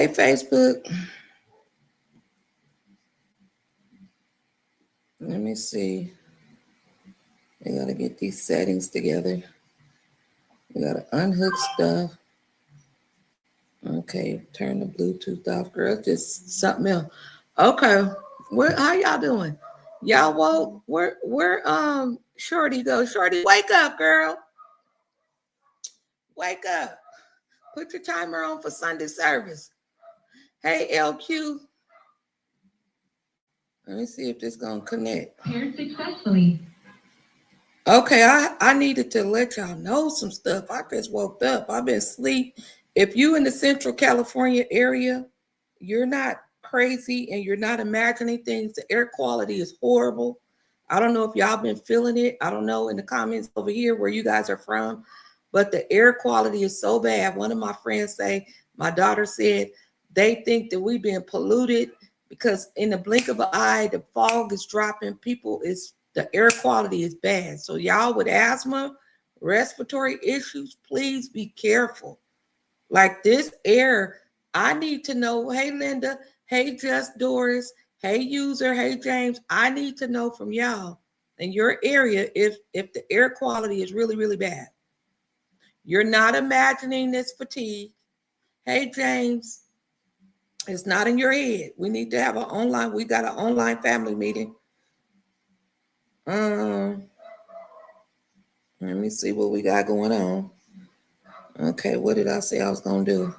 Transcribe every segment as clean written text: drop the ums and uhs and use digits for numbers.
Hey, Facebook. Let me see. We got to get these settings together. We got to unhook stuff. Okay, turn the Bluetooth off, girl. Just something else. Okay, how y'all doing? Y'all woke? Where Shorty go? Shorty, wake up, girl. Wake up. Put your timer on for Sunday service. Hey, LQ. Let me see if this gonna connect. Paired successfully. Okay, I needed to let y'all know some stuff. I just woke up. I've been asleep. If you in the Central California area, you're not crazy and you're not imagining things. The air quality is horrible. I don't know if y'all been feeling it. I don't know in the comments over here where you guys are from, but the air quality is so bad. One of my friends say, my daughter said, they think that we've been polluted because in the blink of an eye, the fog is dropping. The air quality is bad. So y'all with asthma, respiratory issues, please be careful. Like this air, I need to know, hey, Linda, hey, Just Doris, hey, user, hey, James, I need to know from y'all in your area if the air quality is really, really bad. You're not imagining this fatigue. Hey, James, it's not in your head. We need to have we got an online family meeting. Let me see what we got going on. Okay, what did I say I was going to do?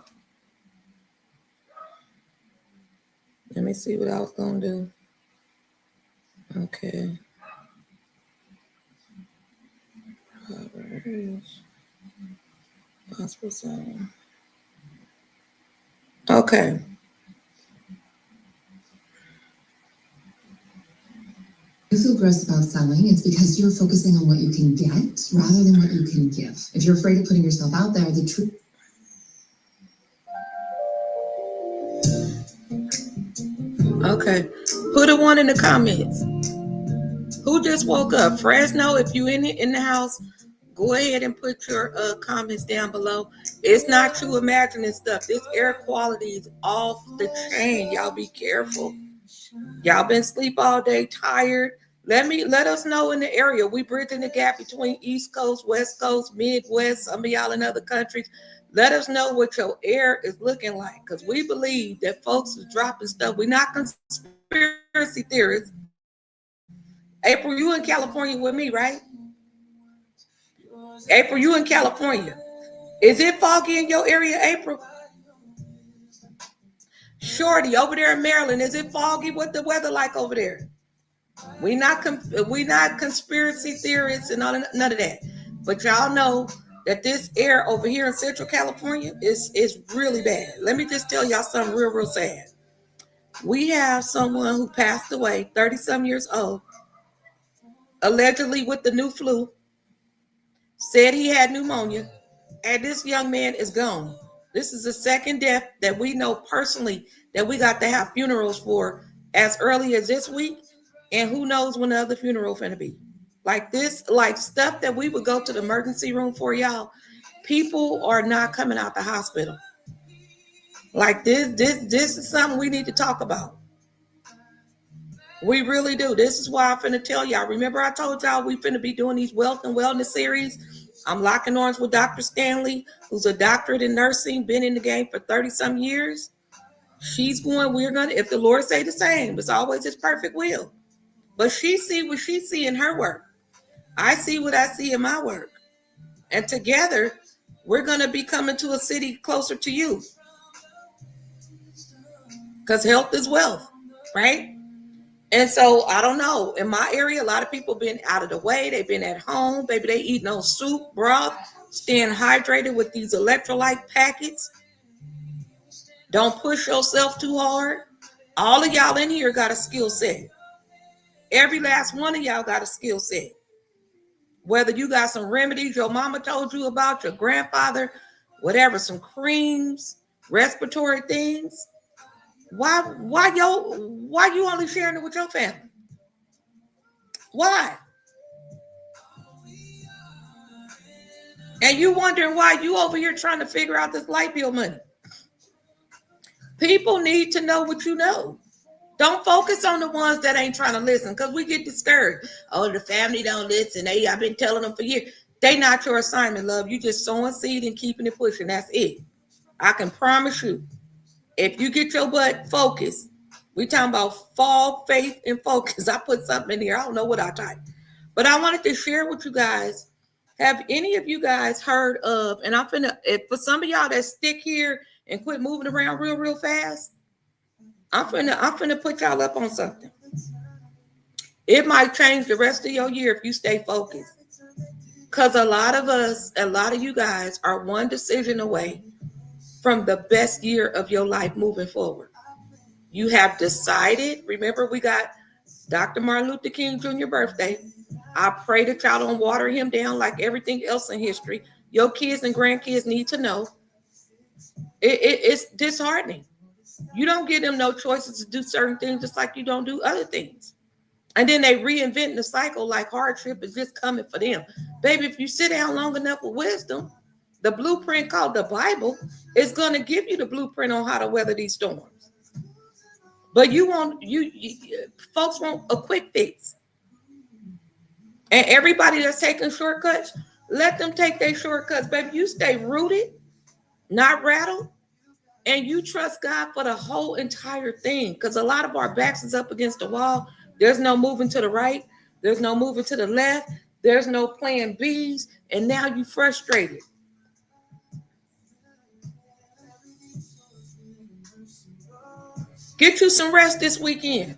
Let me see what I was going to do. Okay. Possible zone. Okay. You feel gross about selling, it's because you're focusing on what you can get rather than what you can give. If you're afraid of putting yourself out there, the truth. Okay. Put a one in the comments. Who just woke up? Fresno, if you in the house, go ahead and put your comments down below. It's not you imagining stuff. This air quality is off the chain. Y'all be careful. Y'all been asleep all day, tired. Let us know in the area. We bridging the gap between East Coast, West Coast, Midwest, some of y'all in other countries. Let us know what your air is looking like, because we believe that folks is dropping stuff. We're not conspiracy theorists. April, you in California with me, right? April, you in California. Is it foggy in your area, April? Shorty, over there in Maryland, is it foggy? What the weather like over there? We not conspiracy theorists and none of that. But y'all know that this air over here in Central California is really bad. Let me just tell y'all something real sad. We have someone who passed away, 30-some years old, allegedly with the new flu, said he had pneumonia, and this young man is gone. This is the second death that we know personally that we got to have funerals for as early as this week, and who knows when the other funeral finna be. Like this, like stuff that we would go to the emergency room for, y'all. People are not coming out the hospital. Like this is something we need to talk about. We really do. This is why I'm finna tell y'all. Remember I told y'all we finna be doing these wealth and wellness series? I'm locking arms with Dr. Stanley, who's a doctorate in nursing, been in the game for 30-some years. We're gonna, if the Lord say the same, it's always his perfect will. But she see what she see in her work. I see what I see in my work. And together, we're gonna be coming to a city closer to you. Because health is wealth, right? And so I don't know. In my area, a lot of people been out of the way. They've been at home. Baby, they eating on soup, broth, staying hydrated with these electrolyte packets. Don't push yourself too hard. All of y'all in here got a skill set. Every last one of y'all got a skill set. Whether you got some remedies your mama told you about, your grandfather, whatever, some creams, respiratory things. Why you only sharing it with your family? Why? And you wondering why you over here trying to figure out this light bill money. People need to know what you know. Don't focus on the ones that ain't trying to listen, because we get discouraged. Oh, the family don't listen. I've been telling them for years. They not your assignment, love. You just sowing seed and keeping it pushing. That's it. I can promise you, if you get your butt focused, we talking about fall, faith, and focus. I put something in here. I don't know what I typed. But I wanted to share with you guys. Have any of you guys heard of, and I'm finna, if for some of y'all that stick here and quit moving around real fast, I'm finna put y'all up on something. It might change the rest of your year if you stay focused. Because a lot of you guys are one decision away from the best year of your life moving forward. You have decided, remember we got Dr. Martin Luther King Jr. birthday. I pray that y'all don't water him down like everything else in history. Your kids and grandkids need to know. It's disheartening. You don't give them no choices to do certain things, just like you don't do other things. And then they reinvent the cycle like hardship is just coming for them. Baby, if you sit down long enough with wisdom, the blueprint called the Bible is going to give you the blueprint on how to weather these storms. But folks want a quick fix. And everybody that's taking shortcuts, let them take their shortcuts. Baby, you stay rooted, not rattled, and you trust God for the whole entire thing. Because a lot of our backs is up against the wall. There's no moving to the right. There's no moving to the left. There's no plan Bs. And now you frustrated. Get you some rest this weekend.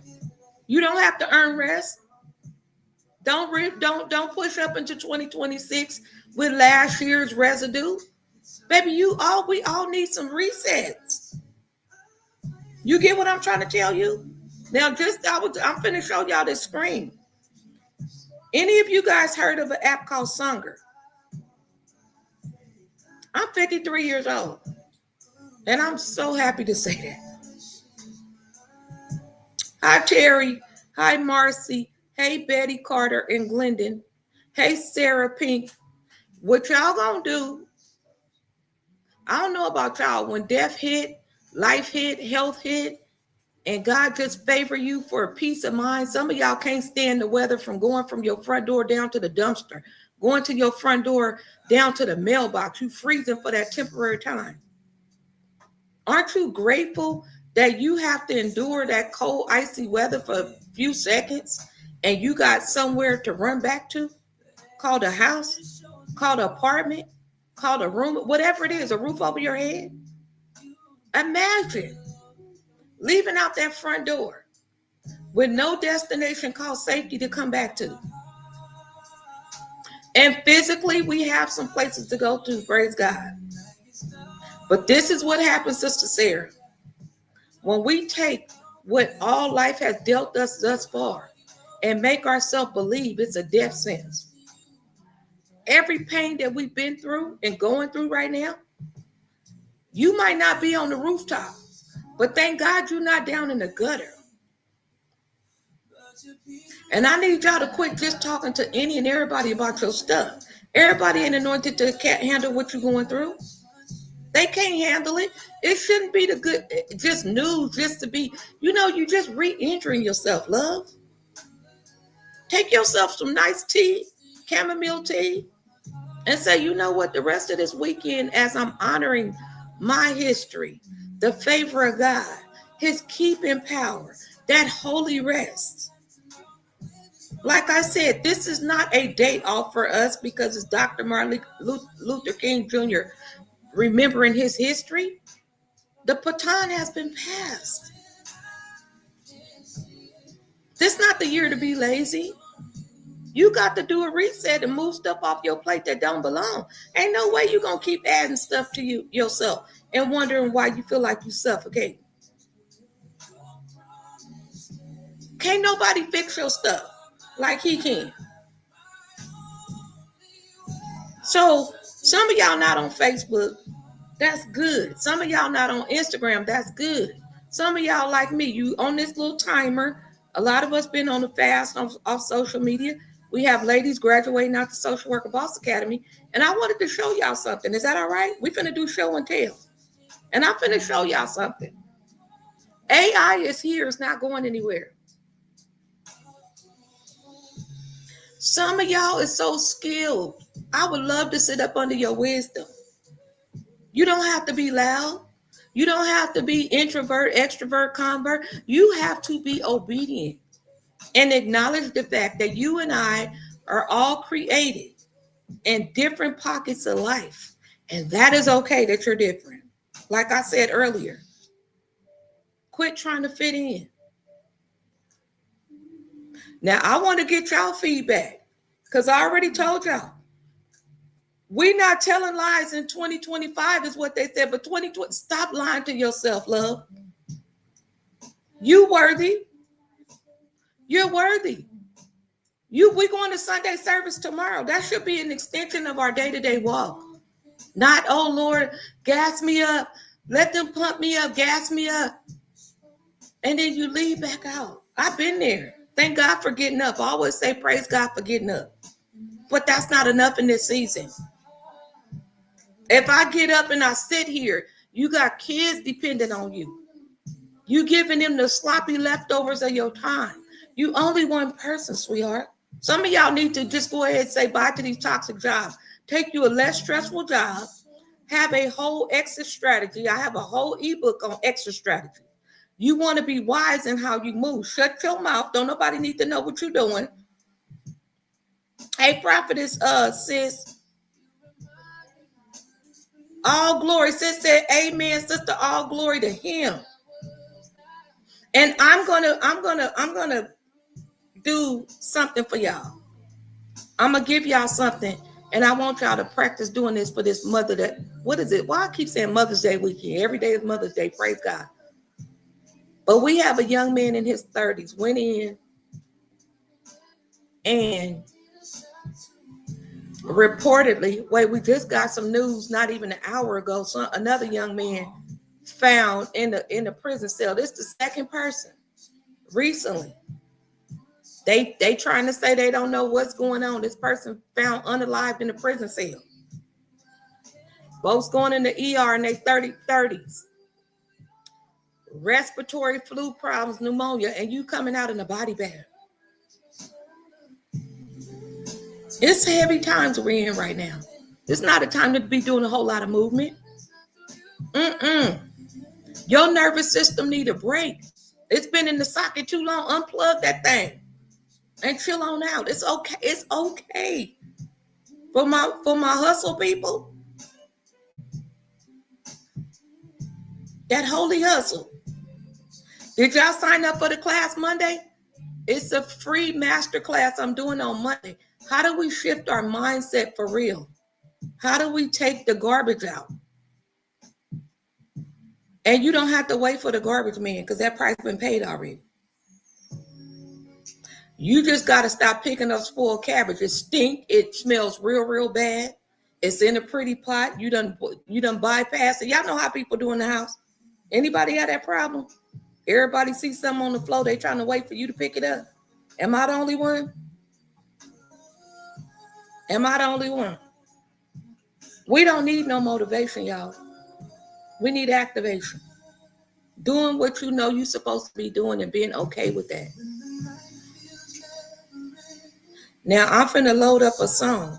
You don't have to earn rest. Don't push up into 2026 with last year's residue. Baby, we all need some resets. You get what I'm trying to tell you? Now, I'm finna show y'all this screen. Any of you guys heard of an app called Sunger? I'm 53 years old, and I'm so happy to say that. Hi, Terry. Hi, Marcy. Hey, Betty Carter and Glendon. Hey, Sarah Pink. What y'all gonna do? I don't know about y'all. When death hit, life hit, health hit, and God just favor you for a peace of mind. Some of y'all can't stand the weather from going from your front door down to the dumpster, going to your front door down to the mailbox. You freezing for that temporary time. Aren't you grateful that you have to endure that cold, icy weather for a few seconds and you got somewhere to run back to? Called a house, called an apartment, called a room, whatever it is, a roof over your head. Imagine leaving out that front door with no destination called safety to come back to. And physically, we have some places to go to, praise God. But this is what happens, Sister Sarah. When we take what all life has dealt us thus far and make ourselves believe it's a death sentence. Every pain that we've been through and going through right now, you might not be on the rooftop, but thank God you're not down in the gutter. And I need y'all to quit just talking to any and everybody about your stuff. Everybody ain't anointed to handle what you're going through. They can't handle it. It shouldn't be the good, just news, just to be, you just re-injuring yourself, love. Take yourself some nice tea, chamomile tea, and say, you know what, the rest of this weekend, as I'm honoring my history, the favor of God, his keeping power, that holy rest. Like I said, this is not a day off for us because it's Dr. Martin Luther King Jr. remembering his history. The baton has been passed. This is not the year to be lazy. You got to do a reset and move stuff off your plate that don't belong. Ain't no way you're going to keep adding stuff to yourself and wondering why you feel like you suffocate. Can't nobody fix your stuff like he can. So some of y'all not on Facebook. That's good. Some of y'all not on Instagram. That's good. Some of y'all like me, you on this little timer. A lot of us been on the fast off social media. We have ladies graduating out the Social Worker Boss Academy. And I wanted to show y'all something. Is that all right? We finna do show and tell. And I'm finna show y'all something. AI is here. It's not going anywhere. Some of y'all is so skilled. I would love to sit up under your wisdom. You don't have to be loud. You don't have to be introvert, extrovert, convert. You have to be obedient and acknowledge the fact that you and I are all created in different pockets of life. And that is okay that you're different. Like I said earlier, quit trying to fit in. Now, I want to get y'all feedback because I already told y'all. We're not telling lies in 2025 is what they said, but 2020, stop lying to yourself, love. You worthy. You're worthy. We're going to Sunday service tomorrow. That should be an extension of our day-to-day walk. Not, oh Lord, gas me up. Let them pump me up, gas me up. And then you leave back out. I've been there. Thank God for getting up. I always say praise God for getting up. But that's not enough in this season. If I get up and I sit here, you got kids dependent on you. You giving them the sloppy leftovers of your time. You only one person, sweetheart. Some of y'all need to just go ahead and say bye to these toxic jobs. Take you a less stressful job. Have a whole exit strategy. I have a whole ebook on exit strategy. You want to be wise in how you move. Shut your mouth. Don't nobody need to know what you're doing. Hey, prophetess, sis. All glory. Sis said, amen, sister. All glory to him. And I'm gonna do something for y'all. I'm gonna give y'all something, and I want y'all to practice doing this for this mother that, what is it? Why I keep saying Mother's Day weekend? Every day is Mother's Day, praise God. But we have a young man in his 30s went in and reportedly, we just got some news not even an hour ago. Another young man found in the prison cell. This is the second person recently. They trying to say they don't know what's going on. This person found unalived in the prison cell. Folks going in the ER in their 30s. Respiratory flu problems, pneumonia, and you coming out in a body bag. It's heavy times we're in right now. It's not a time to be doing a whole lot of movement. Your nervous system need a break. It's been in the socket too long. Unplug that thing and chill on out. It's okay. It's okay. For my hustle people, that holy hustle. Did y'all sign up for the class Monday? It's a free master class I'm doing on Monday. How do we shift our mindset for real? How do we take the garbage out? And you don't have to wait for the garbage man because that price been paid already. You just got to stop picking up spoiled cabbage. It stink. It smells real bad. It's in a pretty pot. You done bypass it. Y'all know how people do in the house. Anybody have that problem? Everybody see something on the floor. They trying to wait for you to pick it up. Am I the only one? Am I the only one? We don't need no motivation, y'all. We need activation. Doing what you know you're supposed to be doing and being okay with that. Now, I'm finna load up a song.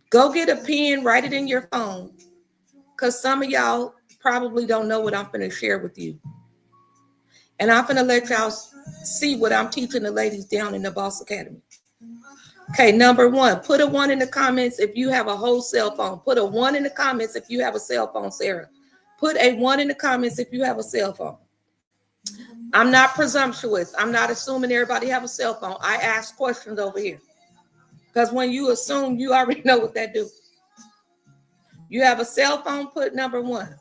Go get a pen, write it in your phone, because some of y'all probably don't know what I'm finna share with you. And I'm finna let y'all see what I'm teaching the ladies down in the Boss Academy. Okay, number one, put a 1 in the comments if you have a whole cell phone. Put a 1 in the comments if you have a cell phone, Sarah. Put a 1 in the comments if you have a cell phone. I'm not presumptuous. I'm not assuming everybody have a cell phone. I ask questions over here. Because when you assume, you already know what that do. You have a cell phone, put number 1.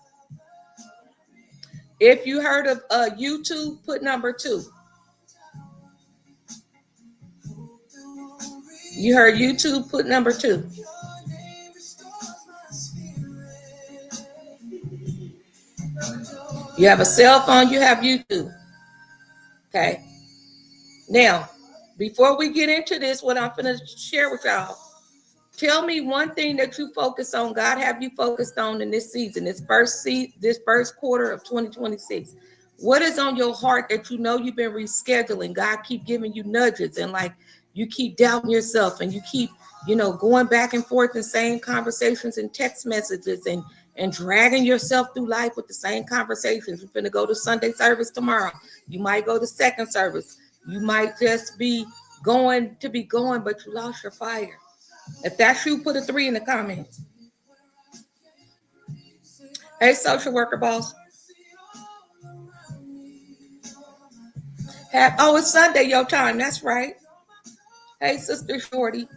If you heard of YouTube, put number 2. You heard YouTube, put number 2. You have a cell phone, you have YouTube. Okay. Now, before we get into this, what I'm going to share with y'all, Tell me one thing that you focus on. God have you focused on in this season, this first quarter of 2026. What is on your heart that you know you've been rescheduling? God keep giving you nudges, and like you keep doubting yourself, and you keep, going back and forth in same conversations and text messages, and dragging yourself through life with the same conversations. You're going to go to Sunday service tomorrow. You might go to second service. You might just be going, but you lost your fire. If that's you, put a 3 in the comments. Hey, social worker boss. It's Sunday, your time. That's right. Hey, Sister Shorty.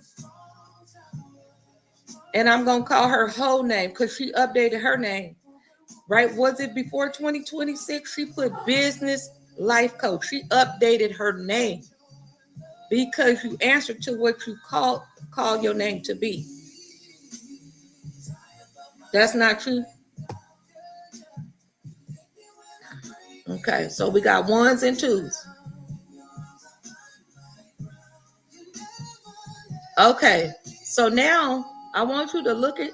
And I'm going to call her whole name because she updated her name. Right? Was it before 2026? She put business life coach. She updated her name because you answered to what you call your name to be. That's not true. Okay, so we got 1s and 2s. Okay, so now I want you to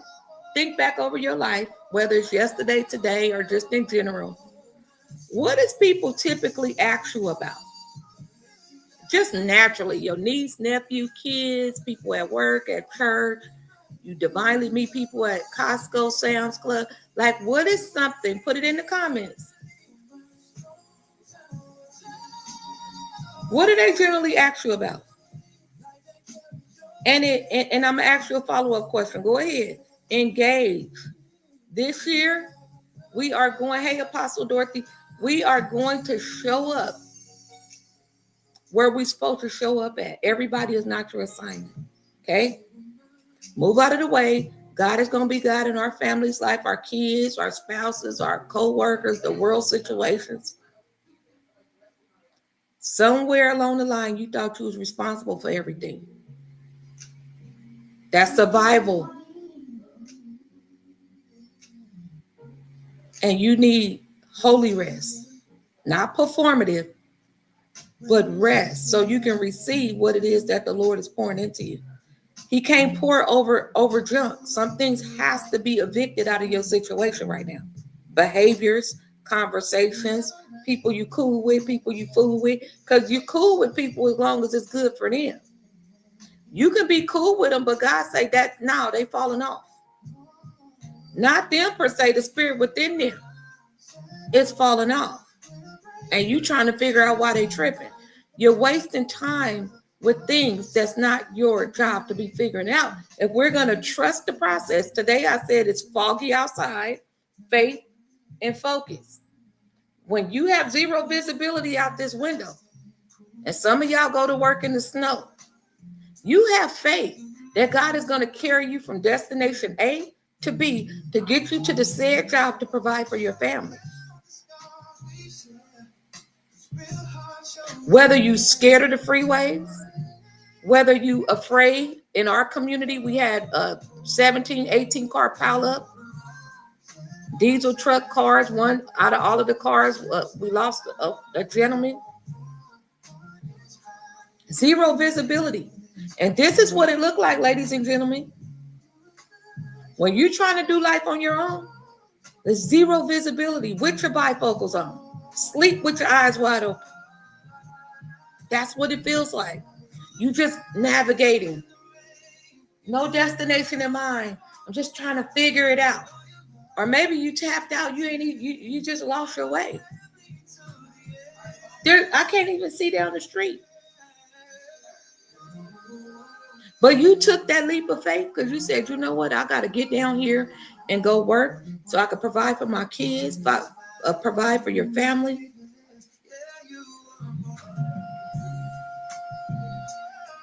think back over your life, whether it's yesterday, today, or just in general. What does people typically ask you about? Just naturally, your niece, nephew, kids, people at work, at church. You divinely meet people at Costco, Sam's Club. Like, what is something? Put it in the comments. What do they generally ask you about? And I'm gonna ask you a follow-up question. Go ahead. Engage. This year, we are going, hey, Apostle Dorothy, we are going to show up where we're supposed to show up at. Everybody is not your assignment. Okay? Move out of the way. God is going to be God in our family's life, our kids, our spouses, our co-workers, the world situations. Somewhere along the line, you thought you was responsible for everything. That's survival. And you need holy rest, not performative, but rest so you can receive what it is that the Lord is pouring into you. He can't pour over junk. Some things has to be evicted out of your situation right now. Behaviors, conversations, people you cool with, people you fool with, because you're cool with people as long as it's good for them. You can be cool with them, but God say that now they falling off. Not them per se, the spirit within them. It's falling off. And you trying to figure out why they tripping. You're wasting time with things that's not your job to be figuring out. If we're going to trust the process, today I said it's foggy outside, faith and focus. When you have zero visibility out this window, and some of y'all go to work in the snow, you have faith that God is going to carry you from destination A to B to get you to the said job to provide for your family. Whether you scared of the freeways, whether you afraid. In our community, we had a 17, 18 car pile up. Diesel truck cars, one out of all of the cars, we lost a gentleman. Zero visibility. And this is what it looked like, ladies and gentlemen. When you're trying to do life on your own, there's zero visibility with your bifocals on. Sleep with your eyes wide open. That's what it feels like. You just navigating. No destination in mind. I'm just trying to figure it out. Or maybe you tapped out. You just lost your way. I can't even see down the street. But you took that leap of faith because you said, you know what? I got to get down here and go work so I can provide for my kids, provide for your family.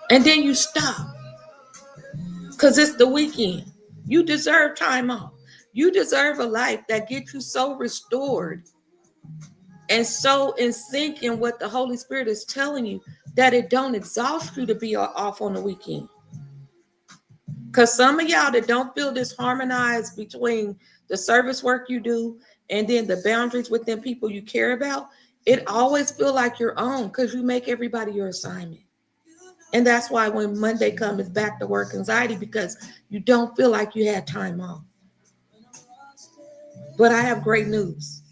And then you stop because it's the weekend. You deserve time off. You deserve a life that gets you so restored and so in sync in what the Holy Spirit is telling you that it don't exhaust you to be off on the weekend. Because some of y'all that don't feel this harmonized between the service work you do and then the boundaries within people you care about, it always feel like your own because you make everybody your assignment. And that's why when Monday comes, it's back to work anxiety, because you don't feel like you had time off. But I have great news.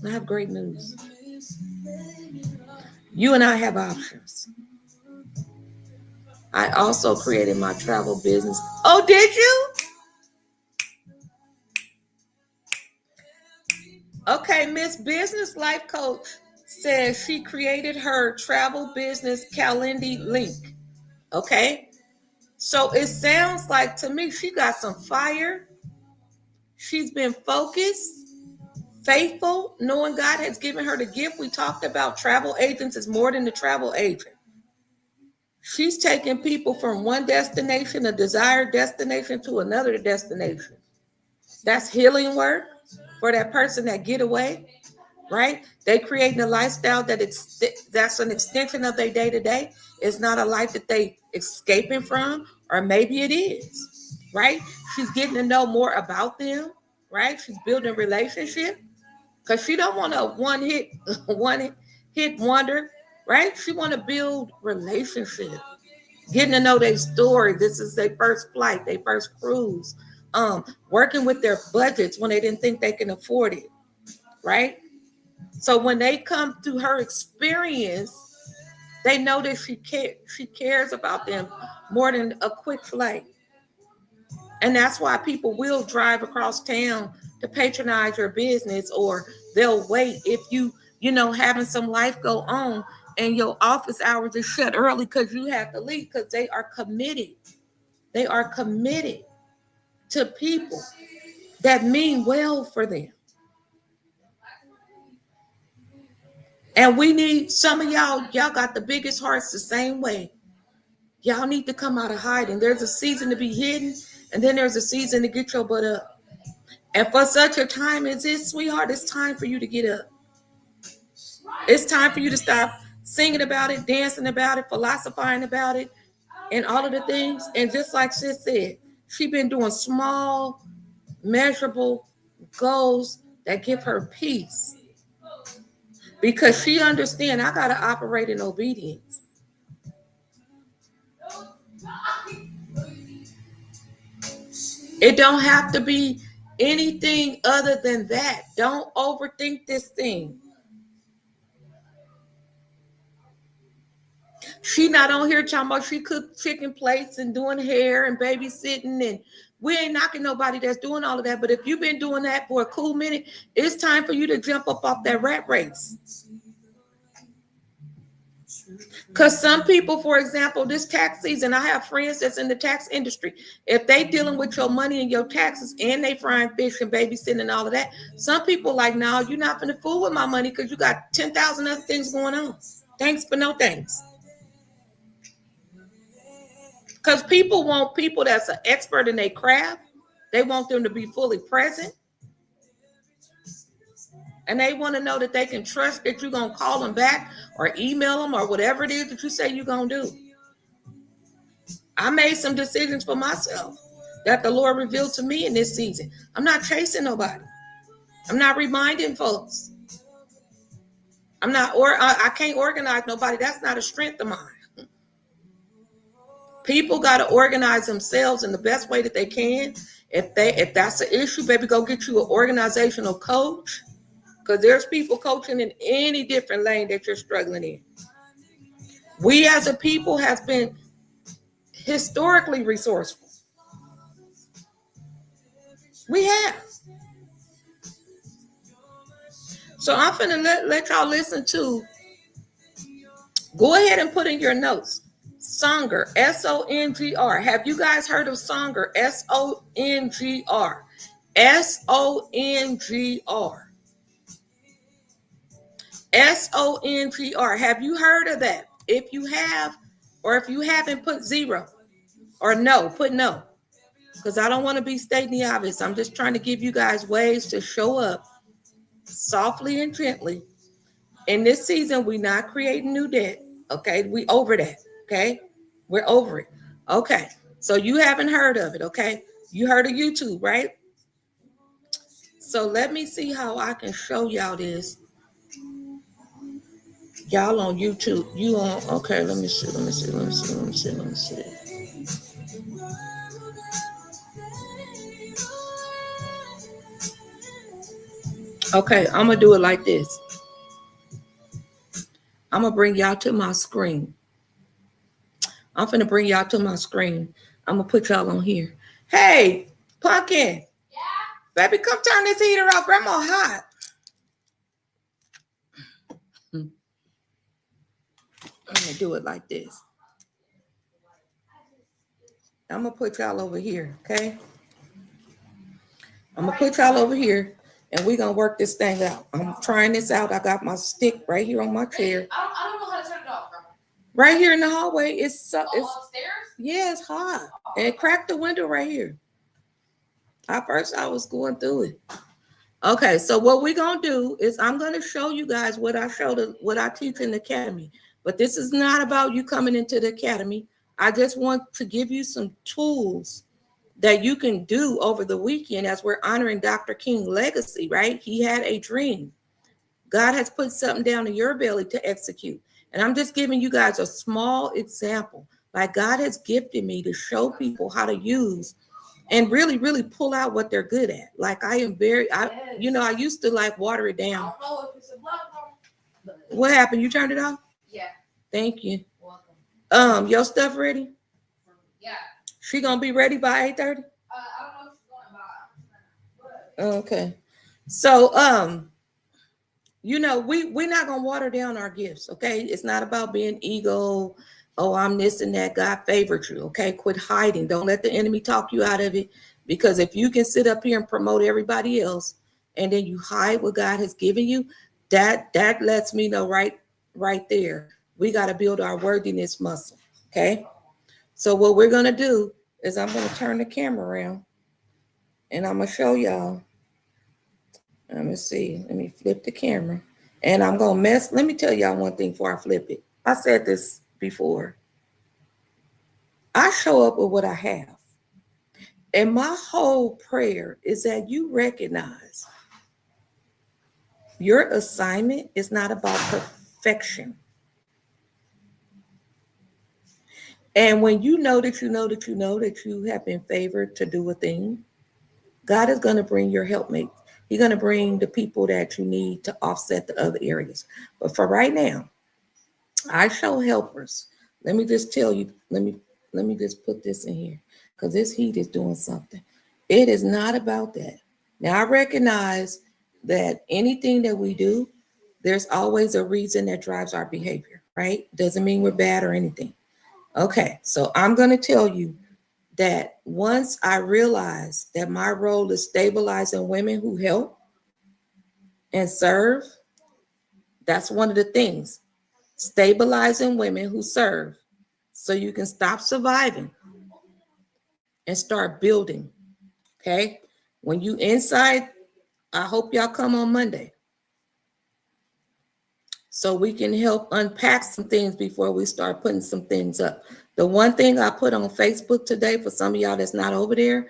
I have great news. You and I have options. I also created my travel business. Oh, did you? Okay, Miss Business Life Coach says she created her travel business Calendly link. Okay, so it sounds like to me she got some fire. She's been focused, faithful, knowing God has given her the gift. We talked about travel agents is more than the travel agent. She's taking people from one destination, a desired destination, to another destination. That's healing work for that person that get away, right? They creating a lifestyle that's an extension of their day to day. It's not a life that they escaping from, or maybe it is, right? She's getting to know more about them, right? She's building relationship, because she don't want a one hit wonder, right? She want to build relationship, getting to know their story. This is their first flight, their first cruise, working with their budgets when they didn't think they can afford it, right? So when they come to her experience, they know that she cares about them more than a quick flight. And that's why people will drive across town to patronize your business, or they'll wait if you having some life go on and your office hours are shut early because you have to leave, because they are committed. They are committed to people that mean well for them. And we need some of y'all got the biggest hearts the same way. Y'all need to come out of hiding. There's a season to be hidden, and then there's a season to get your butt up. And for such a time as this, sweetheart, it's time for you to get up. It's time for you to stop singing about it, dancing about it, philosophizing about it, and all of the things. And just like sis said, she been doing small, measurable goals that give her peace, because she understands I got to operate in obedience. It don't have to be anything other than that. Don't overthink this thing. She not on here talking about she cooked chicken plates and doing hair and babysitting, and we ain't knocking nobody that's doing all of that. But if you've been doing that for a cool minute, it's time for you to jump up off that rat race. Because some people, for example, this tax season, I have friends that's in the tax industry. If they dealing with your money and your taxes, and they frying fish and babysitting and all of that, some people like, no, you're not going to fool with my money because you got 10,000 other things going on. Thanks, but no thanks. Because people want people that's an expert in their craft. They want them to be fully present. And they want to know that they can trust that you're going to call them back or email them or whatever it is that you say you're going to do. I made some decisions for myself that the Lord revealed to me in this season. I'm not chasing nobody. I'm not reminding folks. I can't organize nobody. That's not a strength of mine. People got to organize themselves in the best way that they can. If that's an issue, baby, go get you an organizational coach. Because there's people coaching in any different lane that you're struggling in. We as a people have been historically resourceful. We have. So I'm finna let y'all listen to, go ahead and put in your notes, Songr, S-O-N-G-R. Have you guys heard of Songr, S-O-N-G-R? S-O-N-G-R. S-O-N-G-R. Have you heard of that? If you have, or if you haven't, put 0. Or no, put no. Because I don't want to be stating the obvious. I'm just trying to give you guys ways to show up softly and gently. In this season, we're not creating new debt. Okay, we over that. Okay, we're over it. Okay, so you haven't heard of it. Okay, you heard of YouTube, right? So let me see how I can show y'all this Y'all on YouTube. You on, okay, let me see. Okay, I'm gonna do it like this. I'm gonna bring y'all to my screen. I'm gonna bring y'all to my screen. I'm gonna put y'all on here. Hey, Pumpkin. Yeah. Baby, come turn this heater off. Grandma hot. I'm gonna do it like this. I'm gonna put y'all over here, okay? I'm gonna put y'all over here, and we're gonna work this thing out. I'm trying this out. I got my stick right here on my chair. I don't know how to turn it off, bro. Right here in the hallway. It's upstairs? Yeah, it's hot. And it cracked the window right here. At first I was going through it. Okay, so what we're gonna do is I'm gonna show you guys what I teach in the academy. But this is not about you coming into the academy. I just want to give you some tools that you can do over the weekend as we're honoring Dr. King's legacy, right? He had a dream. God has put something down in your belly to execute. And I'm just giving you guys a small example. Like God has gifted me to show people how to use and really, really pull out what they're good at. Like I am I used to like water it down. I don't know if it's a blood phone. What happened? You turned it off? Yeah. Thank you. Welcome. Your stuff ready? Yeah. She gonna be ready by 8:30? I don't know if she's going by. Okay. So we're not gonna water down our gifts, okay? It's not about being ego. Oh, I'm this and that. God favored you, okay? Quit hiding. Don't let the enemy talk you out of it. Because if you can sit up here and promote everybody else, and then you hide what God has given you, that lets me know right there. We got to build our worthiness muscle, okay? So what we're gonna do is I'm gonna turn the camera around, and I'm gonna show y'all. Let me see. Let me flip the camera. And I'm going to let me tell y'all one thing before I flip it. I said this before. I show up with what I have. And my whole prayer is that you recognize your assignment is not about perfection. And when you know that you have been favored to do a thing, God is going to bring your helpmates. You're going to bring the people that you need to offset the other areas. But for right now, I show helpers. Let me just tell you, let me just put this in here because this heat is doing something. It is not about that. Now, I recognize that anything that we do, there's always a reason that drives our behavior, right? Doesn't mean we're bad or anything. Okay, so I'm going to tell you that once I realized that my role is stabilizing women who help and serve, that's one of the things, stabilizing women who serve so you can stop surviving and start building, okay? When you inside, I hope y'all come on Monday so we can help unpack some things before we start putting some things up. The one thing I put on Facebook today for some of y'all that's not over there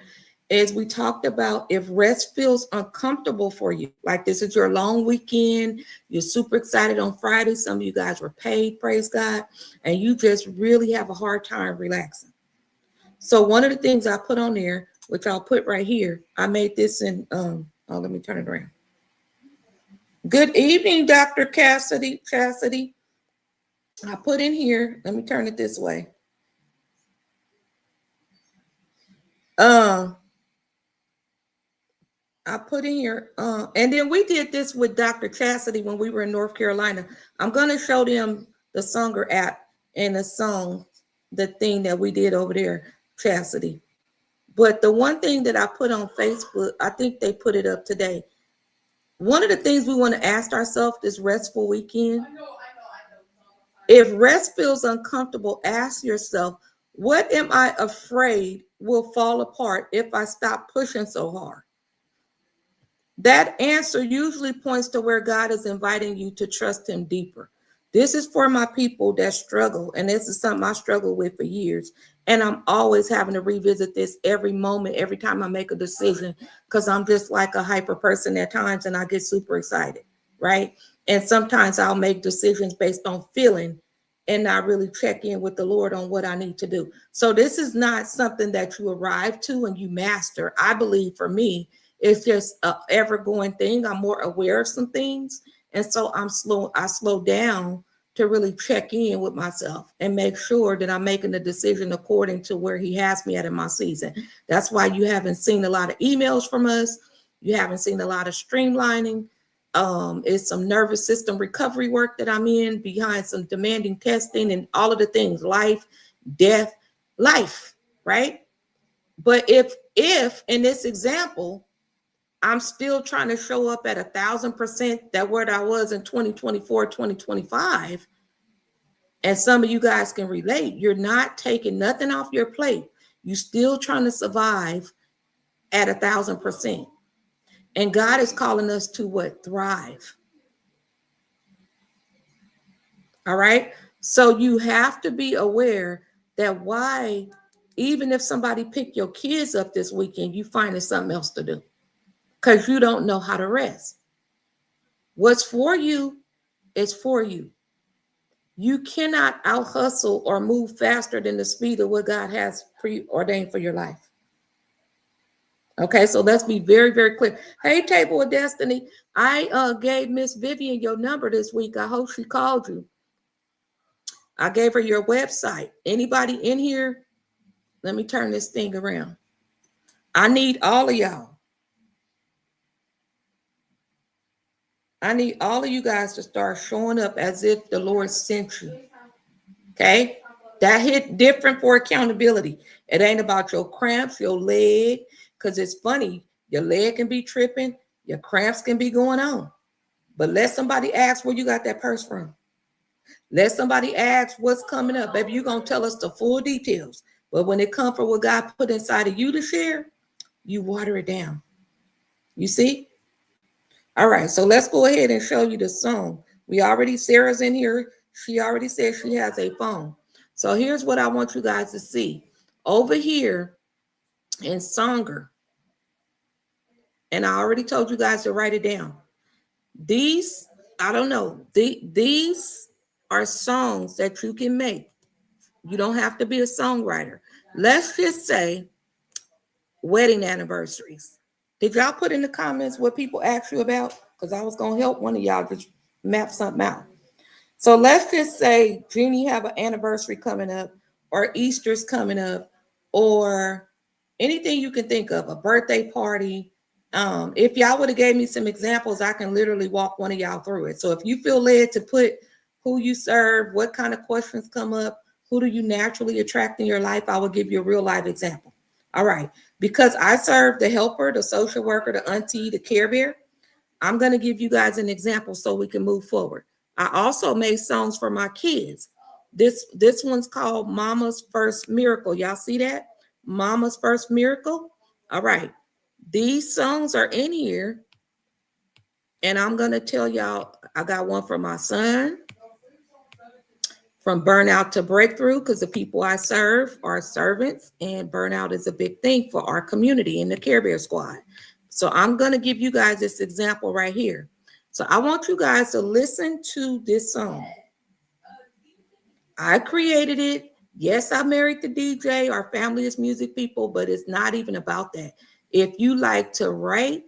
is we talked about if rest feels uncomfortable for you, like this is your long weekend, you're super excited on Friday, some of you guys were paid, praise God, and you just really have a hard time relaxing. So one of the things I put on there, which I'll put right here, I made this in, let me turn it around. Good evening, Dr. Cassidy. I put in here, let me turn it this way. I put in here, and then we did this with Dr. Chastity when we were in North Carolina. I'm going to show them the Songer app and the song, the thing that we did over there, Chastity. But the one thing that I put on Facebook, I think they put it up today. One of the things we want to ask ourselves this restful weekend, I know. if rest feels uncomfortable, ask yourself, what am I afraid will fall apart if I stop pushing so hard? That answer usually points to where God is inviting you to trust him deeper. This is for my people that struggle, and this is something I struggled with for years. And I'm always having to revisit this every moment, every time I make a decision, because I'm just like a hyper person at times, and I get super excited. right? And sometimes I'll make decisions based on feeling and not really check in with the Lord on what I need to do. So this is not something that you arrive to and you master. I believe for me, it's just a ever going thing. I'm more aware of some things. And so I slow down to really check in with myself and make sure that I'm making the decision according to where he has me at in my season. That's why you haven't seen a lot of emails from us. You haven't seen a lot of streamlining. It's some nervous system recovery work that I'm in behind some demanding testing and all of the things, life, death, life, right? But if in this example, I'm still trying to show up at 1,000% that where I was in 2024, 2025, and some of you guys can relate, you're not taking nothing off your plate. You're still trying to survive at 1,000%. And God is calling us to what? Thrive. All right. So you have to be aware that why, even if somebody picked your kids up this weekend, you finding something else to do because you don't know how to rest. What's for you is for you. You cannot out hustle or move faster than the speed of what God has preordained for your life. Okay, so let's be very, very clear. Hey, Table of Destiny, I gave Miss Vivian your number this week. I hope she called you. I gave her your website. Anybody in here? Let me turn this thing around. I need all of y'all. I need all of you guys to start showing up as if the Lord sent you. Okay? That hit different for accountability. It ain't about your cramps, your leg, because it's funny. Your leg can be tripping. Your cramps can be going on. But let somebody ask where you got that purse from. Let somebody ask what's coming up. Baby, you're going to tell us the full details. But when it comes from what God put inside of you to share, you water it down. You see? All right, so let's go ahead and show you the song. Sarah's in here. She already said she has a phone. So here's what I want you guys to see. Over here in Songer, and I already told you guys to write it down. These, I don't know, these are songs that you can make. You don't have to be a songwriter. Let's just say wedding anniversaries. Did y'all put in the comments what people asked you about? Because I was going to help one of y'all just map something out. So let's just say Jeannie have an anniversary coming up, or Easter's coming up, or anything you can think of, a birthday party. If y'all would have gave me some examples, I can literally walk one of y'all through it. So if you feel led to put who you serve, what kind of questions come up, who do you naturally attract in your life, I will give you a real life example. All right. Because I serve the helper, the social worker, the auntie, the care bear, I'm going to give you guys an example so we can move forward. I also made songs for my kids. This one's called Mama's First Miracle. Y'all see that? Mama's First Miracle. All right. These songs are in here. And I'm going to tell y'all, I got one for my son. From burnout to breakthrough, because the people I serve are servants, and burnout is a big thing for our community in the Care Bear Squad. So I'm going to give you guys this example right here. So I want you guys to listen to this song. I created it. Yes, I married the DJ. Our family is music people, but it's not even about that. If you like to write,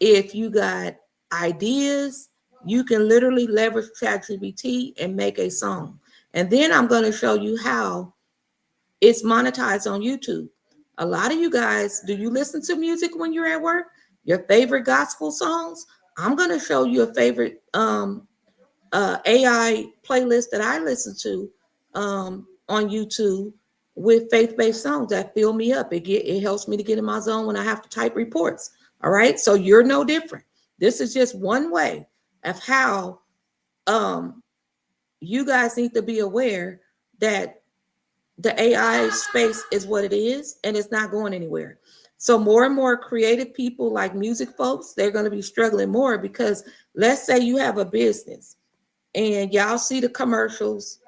if you got ideas, you can literally leverage ChatGPT and make a song. And then I'm going to show you how it's monetized on YouTube. A lot of you guys, do you listen to music when you're at work? Your favorite gospel songs? I'm going to show you a favorite AI playlist that I listen to on YouTube with faith-based songs that fill me up. It helps me to get in my zone when I have to type reports. All right. So you're no different. This is just one way of how you guys need to be aware that the AI space is what it is, and it's not going anywhere. So more and more creative people like music folks, they're going to be struggling more because let's say you have a business and y'all see the commercials.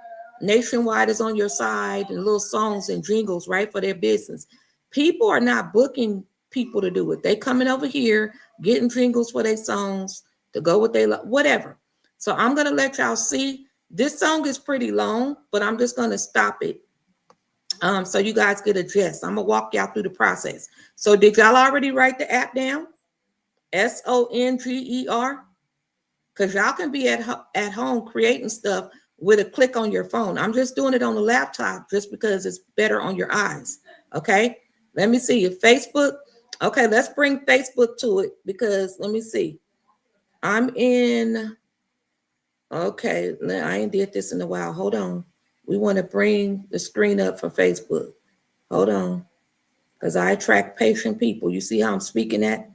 Nationwide is on your side and little songs and jingles, right, for their business. People are not booking people to do it. They coming over here, getting jingles for their songs, to go with they whatever. So I'm gonna let y'all see. This song is pretty long, but I'm just gonna stop it so you guys get a gist. I'm gonna walk y'all through the process. So did y'all already write the app down? SONGER? Because y'all can be at home creating stuff with a click on your phone. I'm just doing it on the laptop just because it's better on your eyes. Okay, let me see if Facebook. Okay, let's bring Facebook to it because let me see. I'm in. Okay, I ain't did this in a while. Hold on. We want to bring the screen up for Facebook. Hold on, because I attract patient people. You see how I'm speaking that?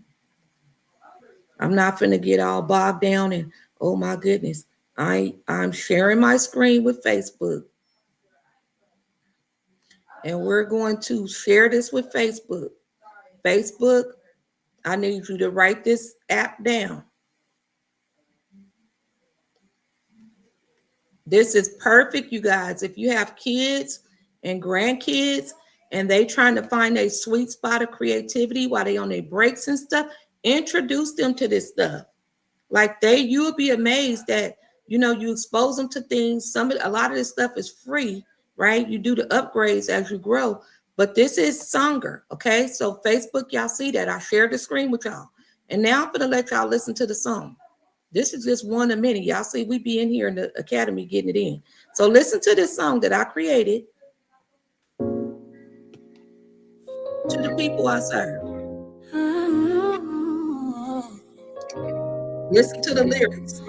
I'm not finna get all bogged down and oh my goodness. I'm sharing my screen with Facebook. And we're going to share this with Facebook. Facebook, I need you to write this app down. This is perfect, you guys. If you have kids and grandkids and they trying to find a sweet spot of creativity while they on their breaks and stuff, introduce them to this stuff. Like you'll be amazed that, you expose them to things. A lot of this stuff is free, right? You do the upgrades as you grow, but this is Songer, okay? So Facebook, y'all see that. I shared the screen with y'all. And now I'm gonna let y'all listen to the song. This is just one a minute. Y'all see we be in here in the academy getting it in. So listen to this song that I created to the people I serve. Listen to the lyrics.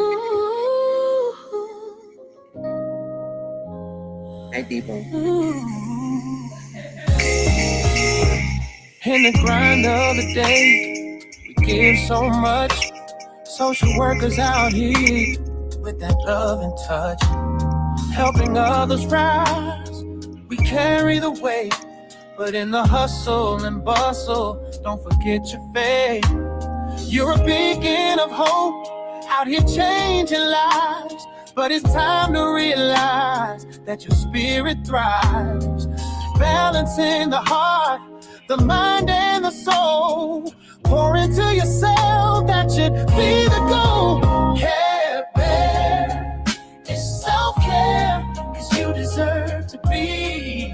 Hey, people. In the grind of the day, we give so much. Social workers out here with that love and touch, helping others rise. We carry the weight, but in the hustle and bustle, don't forget your faith. You're a beacon of hope, out here changing lives. But it's time to realize that your spirit thrives. Balancing the heart, the mind, and the soul. Pour into yourself, that should be the goal. Care Bear is self-care, cause you deserve to be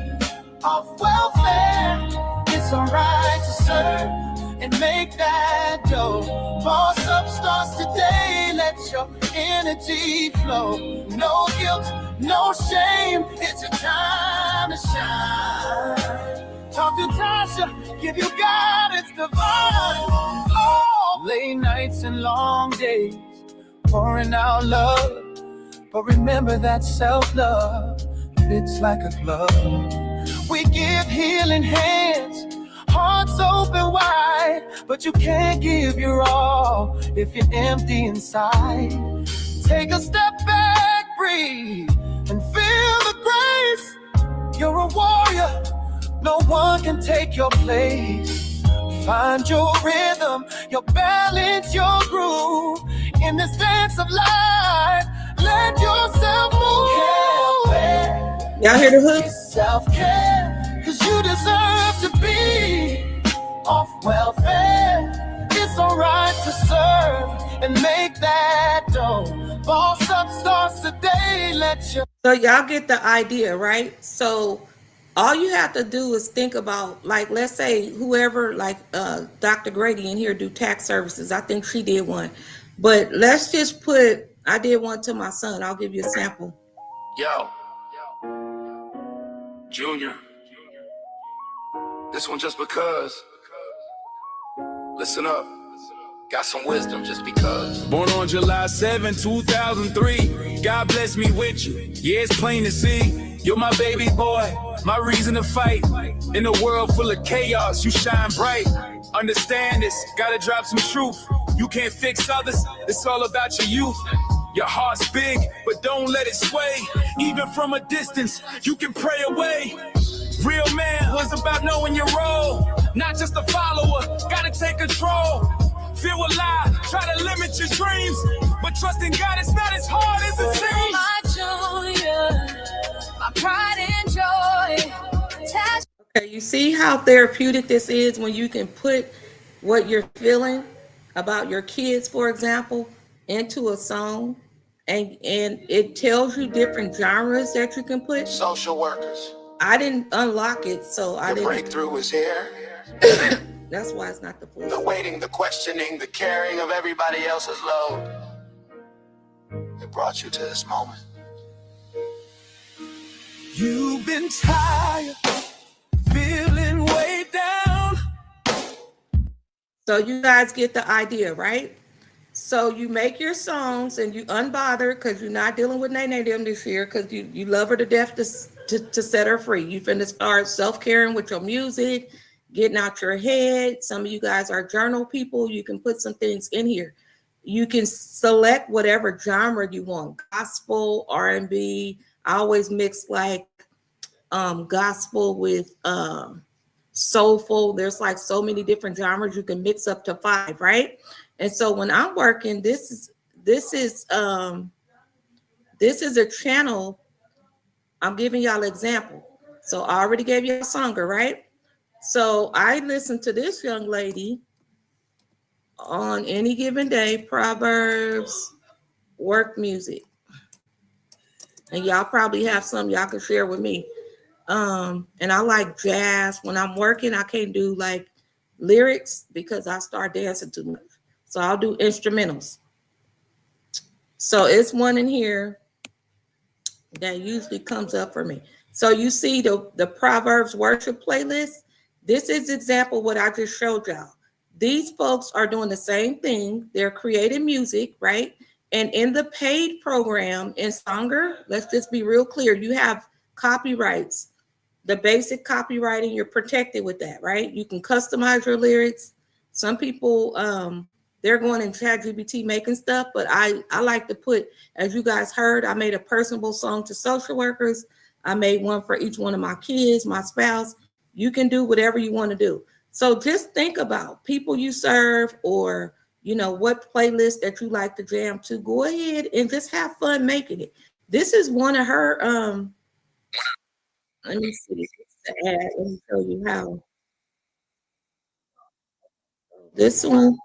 off welfare. It's alright to serve and make that dough. Boss up starts today, let your energy flow. No guilt, no shame, it's your time to shine. Talk to Tasha, give you guidance divine. Oh, late nights and long days, pouring out love. But remember that self-love fits like a glove. We give healing hands, hearts open wide, but you can't give your all if you're empty inside. Take a step back, breathe, and feel the grace. You're a warrior, no one can take your place. Find your rhythm, your balance, your groove. In this dance of life, let yourself move. Y'all hear the hook? Self-care, cause you deserve to be off welfare. It's alright to serve and make that dough. Boss up starts today, let you. So y'all get the idea, right? So all you have to do is think about, like, let's say whoever, like Dr. Grady in here do tax services. I think she did one. But let's just put, I did one to my son. I'll give you a sample. Yo, Junior, this one just because. Listen up, got some wisdom just because. Born on July 7, 2003. God bless me with you. Yeah, it's plain to see. You're my baby boy, my reason to fight. In a world full of chaos, you shine bright. Understand this, gotta drop some truth. You can't fix others, it's all about your youth. Your heart's big, but don't let it sway. Even from a distance, you can pray away. Real manhood's about knowing your role. Not just a follower, gotta take control. Feel alive, try to limit your dreams. But trust in God, it's not as hard as it seems. My joy, my pride and joy. Okay, you see how therapeutic this is when you can put what you're feeling about your kids, for example, into a song, and it tells you different genres that you can put. Social workers. I didn't unlock it, so I Your didn't. breakthrough is here. That's why it's not the full. The waiting, the questioning, the carrying of everybody else's load. It brought you to this moment. You've been tired, feeling way down. So you guys get the idea, right? So you make your songs and you unbothered because you're not dealing with Nene them this year because you love her to death to set her free. You finna start self-caring with your music, getting out your head. Some of you guys are journal people. You can put some things in here. You can select whatever genre you want, gospel, R&B. I always mix like gospel with soulful. There's like so many different genres you can mix up to 5, right? And so when I'm working, this is a channel. I'm giving y'all an example. So I already gave you a songer, right? So I listen to this young lady on any given day, Proverbs, work music. And y'all probably have some y'all can share with me. And I like jazz. When I'm working, I can't do like lyrics because I start dancing too much. So I'll do instrumentals. So it's one in here that usually comes up for me. So you see the Proverbs worship playlist. This is example what I just showed y'all. These folks are doing the same thing. They're creating music, right? And in the paid program in Songer, let's just be real clear. You have copyrights. The basic copywriting, you're protected with that, right? You can customize your lyrics. Some people, they're going in ChatGPT making stuff, but I like to put, as you guys heard, I made a personable song to social workers. I made one for each one of my kids, my spouse. You can do whatever you want to do. So just think about people you serve, or, you know, what playlist that you like to jam to. Go ahead and just have fun making it. This is one of her, let me see, the ad. Let me show you how. This one.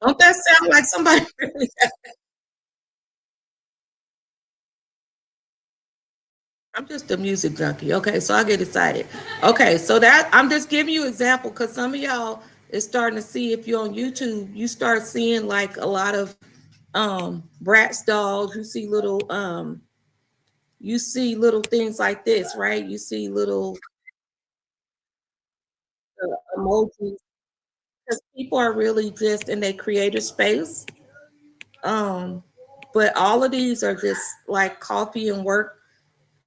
Don't that sound like somebody really? I'm just a music junkie. Okay, so I get excited. Okay, so that I'm just giving you example because some of y'all is starting to see, if you're on YouTube, you start seeing like a lot of Bratz dolls. You see little things like this, right? You see little emojis because people are really just in their creative space. But all of these are just like coffee and work.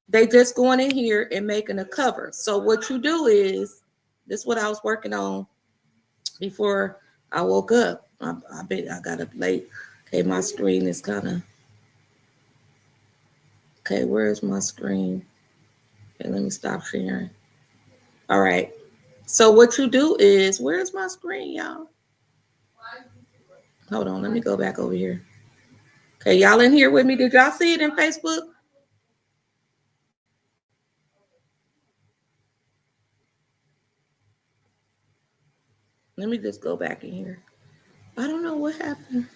They just going in here and making a cover. So what you do is, this is what I was working on before I woke up. I got up late. Okay, my screen is kind of, okay, where's my screen? Okay, let me stop sharing. All right. So what you do is, where's my screen, y'all? Hold on, let me go back over here. Okay, y'all in here with me? Did y'all see it in Facebook? Let me just go back in here. I don't know what happened.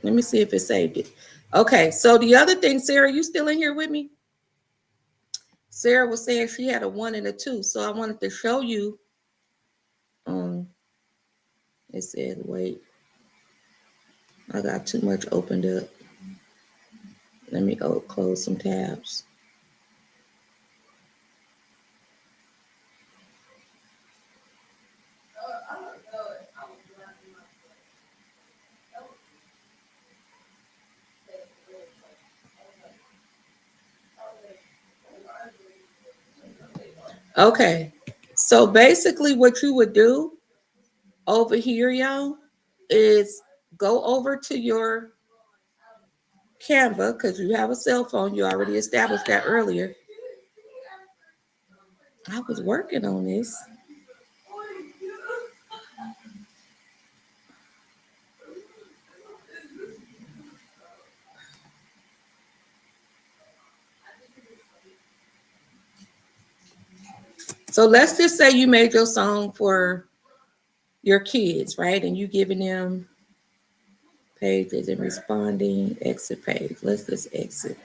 Let me see if it saved it. Okay, so the other thing, Sarah, you still in here with me? Sarah was saying she had a 1 and a 2, so I wanted to show you. It said, wait, I got too much opened up. Let me go close some tabs. Okay, so basically what you would do over here, y'all, is go over to your Canva because you have a cell phone. You already established that earlier. I was working on this. So let's just say you made your song for your kids, right? And you giving them pages and responding, exit page. Let's just exit.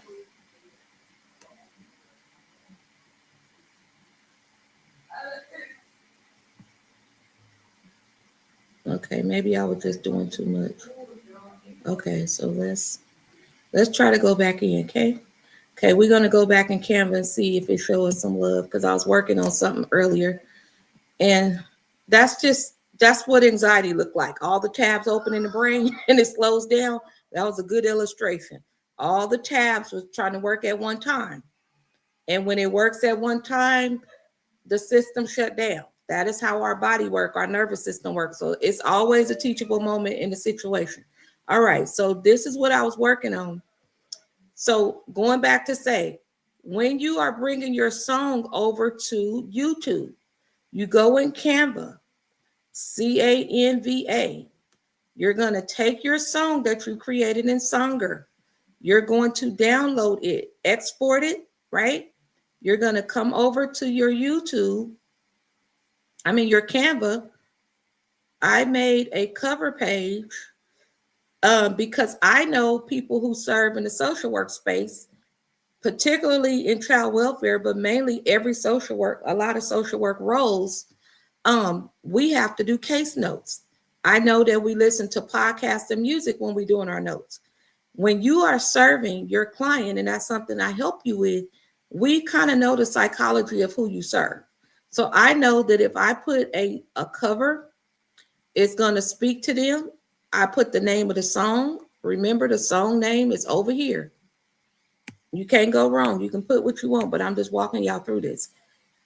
Okay, maybe I was just doing too much. Okay, so let's try to go back in, okay? Okay, we're gonna go back in Canva and see if it's showing some love because I was working on something earlier. And that's what anxiety looked like. All the tabs open in the brain and it slows down. That was a good illustration. All the tabs was trying to work at one time. And when it works at one time, the system shut down. That is how our body works, our nervous system works. So it's always a teachable moment in the situation. All right, so this is what I was working on. So going back to say, when you are bringing your song over to YouTube, you go in Canva, Canva. You're going to take your song that you created in Songer. You're going to download it, export it, right? You're going to come over to your YouTube. Your Canva. I made a cover page because I know people who serve in the social work space, particularly in child welfare, but mainly every social work, a lot of social work roles, we have to do case notes. I know that we listen to podcasts and music when we're doing our notes. When you are serving your client, and that's something I help you with, we kind of know the psychology of who you serve. So I know that if I put a cover, it's going to speak to them. I put the name of the song. Remember, the song name is over here. You can't go wrong. You can put what you want, but I'm just walking y'all through this.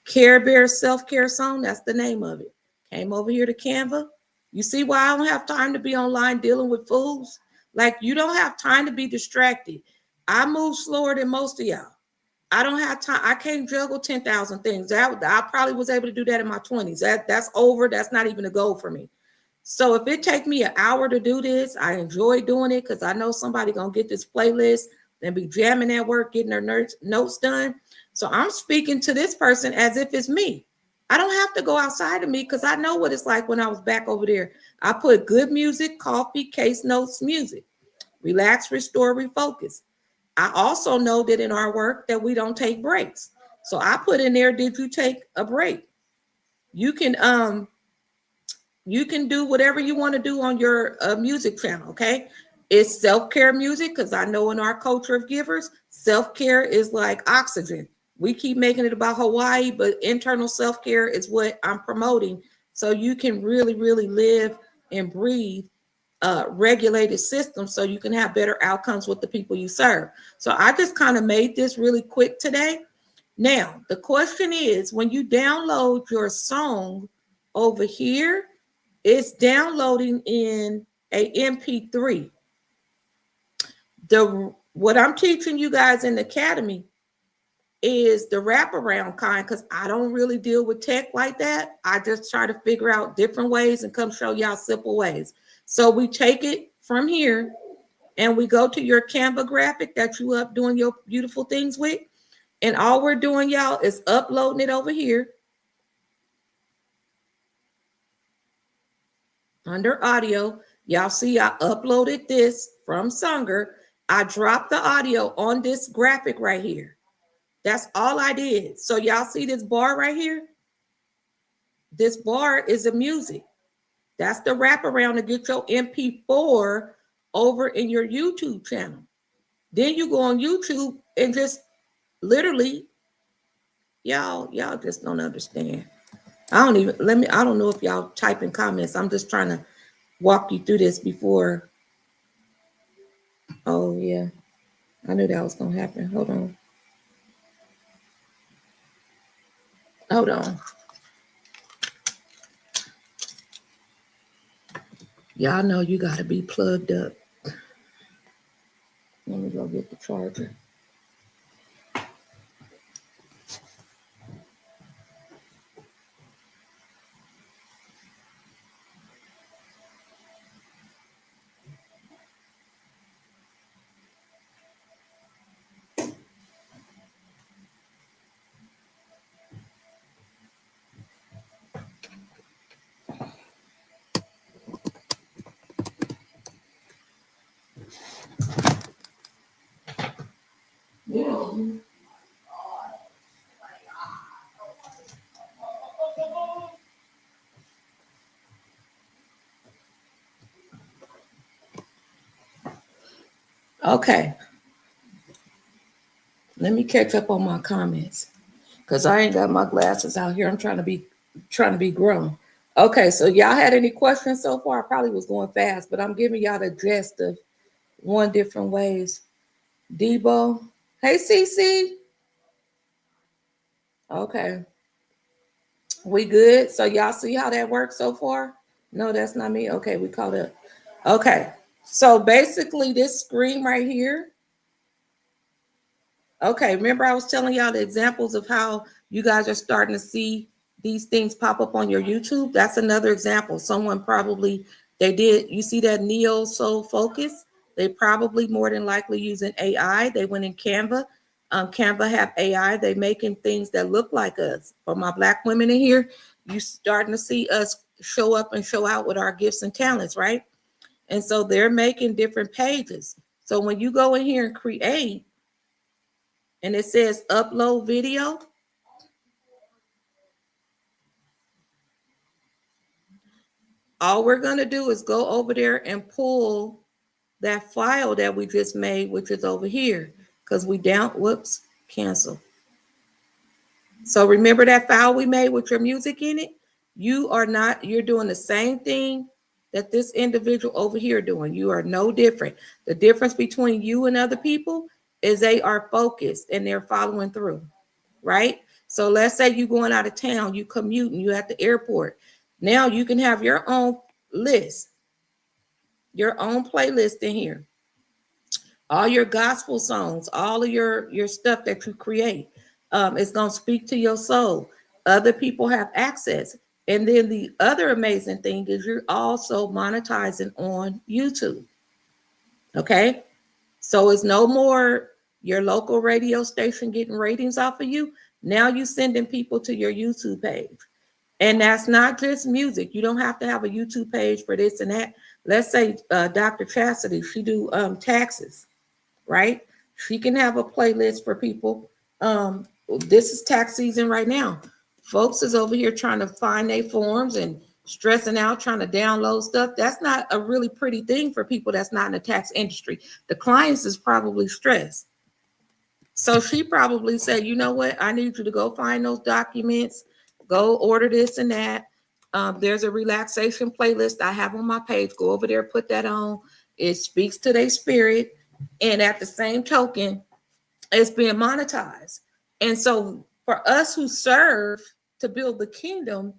Care Bear Self-Care Song, that's the name of it. Came over here to Canva. You see why I don't have time to be online dealing with fools? Like, you don't have time to be distracted. I move slower than most of y'all. I don't have time. I can't juggle 10,000 things. I probably was able to do that in my 20s. That's over. That's not even a goal for me. So if it take me an hour to do this, I enjoy doing it because I know somebody going to get this playlist and be jamming at work, getting their notes done. So I'm speaking to this person as if it's me. I don't have to go outside of me because I know what it's like when I was back over there. I put good music, coffee, case notes, music. Relax, restore, refocus. I also know that in our work that we don't take breaks. So I put in there, did you take a break? You can do whatever you want to do on your music channel, okay? It's self-care music because I know in our culture of givers, self-care is like oxygen. We keep making it about Hawaii, but internal self-care is what I'm promoting. So you can really, really live and breathe regulated system so you can have better outcomes with the people you serve. So I just kind of made this really quick today. Now, the question is, when you download your song over here, it's downloading in a MP3. What I'm teaching you guys in the academy is the wraparound kind because I don't really deal with tech like that. I just try to figure out different ways and come show y'all simple ways. So we take it from here and we go to your Canva graphic that you up doing your beautiful things with. And all we're doing, y'all, is uploading it over here. Under audio, y'all see I uploaded this from Songer. I dropped the audio on this graphic right here. That's all I did. So y'all see this bar right here? This bar is the music. That's the wraparound to get your MP4 over in your YouTube channel. Then you go on YouTube and just literally, y'all just don't understand. I don't know if y'all type in comments. I'm just trying to walk you through this before. Oh yeah, I knew that was gonna happen. Hold on. Y'all know you got to be plugged up. Let me go get the charger. Yeah. Okay. Let me catch up on my comments because I ain't got my glasses out here. I'm trying to be grown. Okay, so y'all had any questions so far? I probably was going fast, but I'm giving y'all the gist of one different ways. Debo, hey CC. Okay, we good? So y'all see how that works so far? No, that's not me. Okay, we caught up. Okay, so basically this screen right here. Okay, remember I was telling y'all the examples of how you guys are starting to see these things pop up on your YouTube? That's another example. Someone probably, you see that Neo Soul Focus? They probably more than likely using AI. They went in Canva. Canva have AI. They making things that look like us. For my Black women in here, you starting to see us show up and show out with our gifts and talents, right? And so they're making different pages. So when you go in here and create, and it says upload video, all we're going to do is go over there and pull that file that we just made, which is over here, because cancel. So remember that file we made with your music in it? You're doing the same thing that this individual over here doing. You are no different. The difference between you and other people is they are focused and they're following through, right? So let's say you're going out of town, you commuting, you at the airport. Now you can have your own list, your own playlist in here. All your gospel songs, all of your stuff that you create, it's going to speak to your soul. Other people have access. And then the other amazing thing is you're also monetizing on YouTube. Okay? So it's no more your local radio station getting ratings off of you. Now you're sending people to your YouTube page. And that's not just music. You don't have to have a YouTube page for this and that. Let's say Dr. Chastity, she do taxes, right? She can have a playlist for people. This is tax season right now. Folks is over here trying to find their forms and stressing out, trying to download stuff. That's not a really pretty thing for people that's not in the tax industry. The clients is probably stressed. So she probably said, you know what? I need you to go find those documents, go order this and that. There's a relaxation playlist I have on my page. Go over there, put that on. It speaks to their spirit. And at the same token, it's being monetized. And so for us who serve to build the kingdom,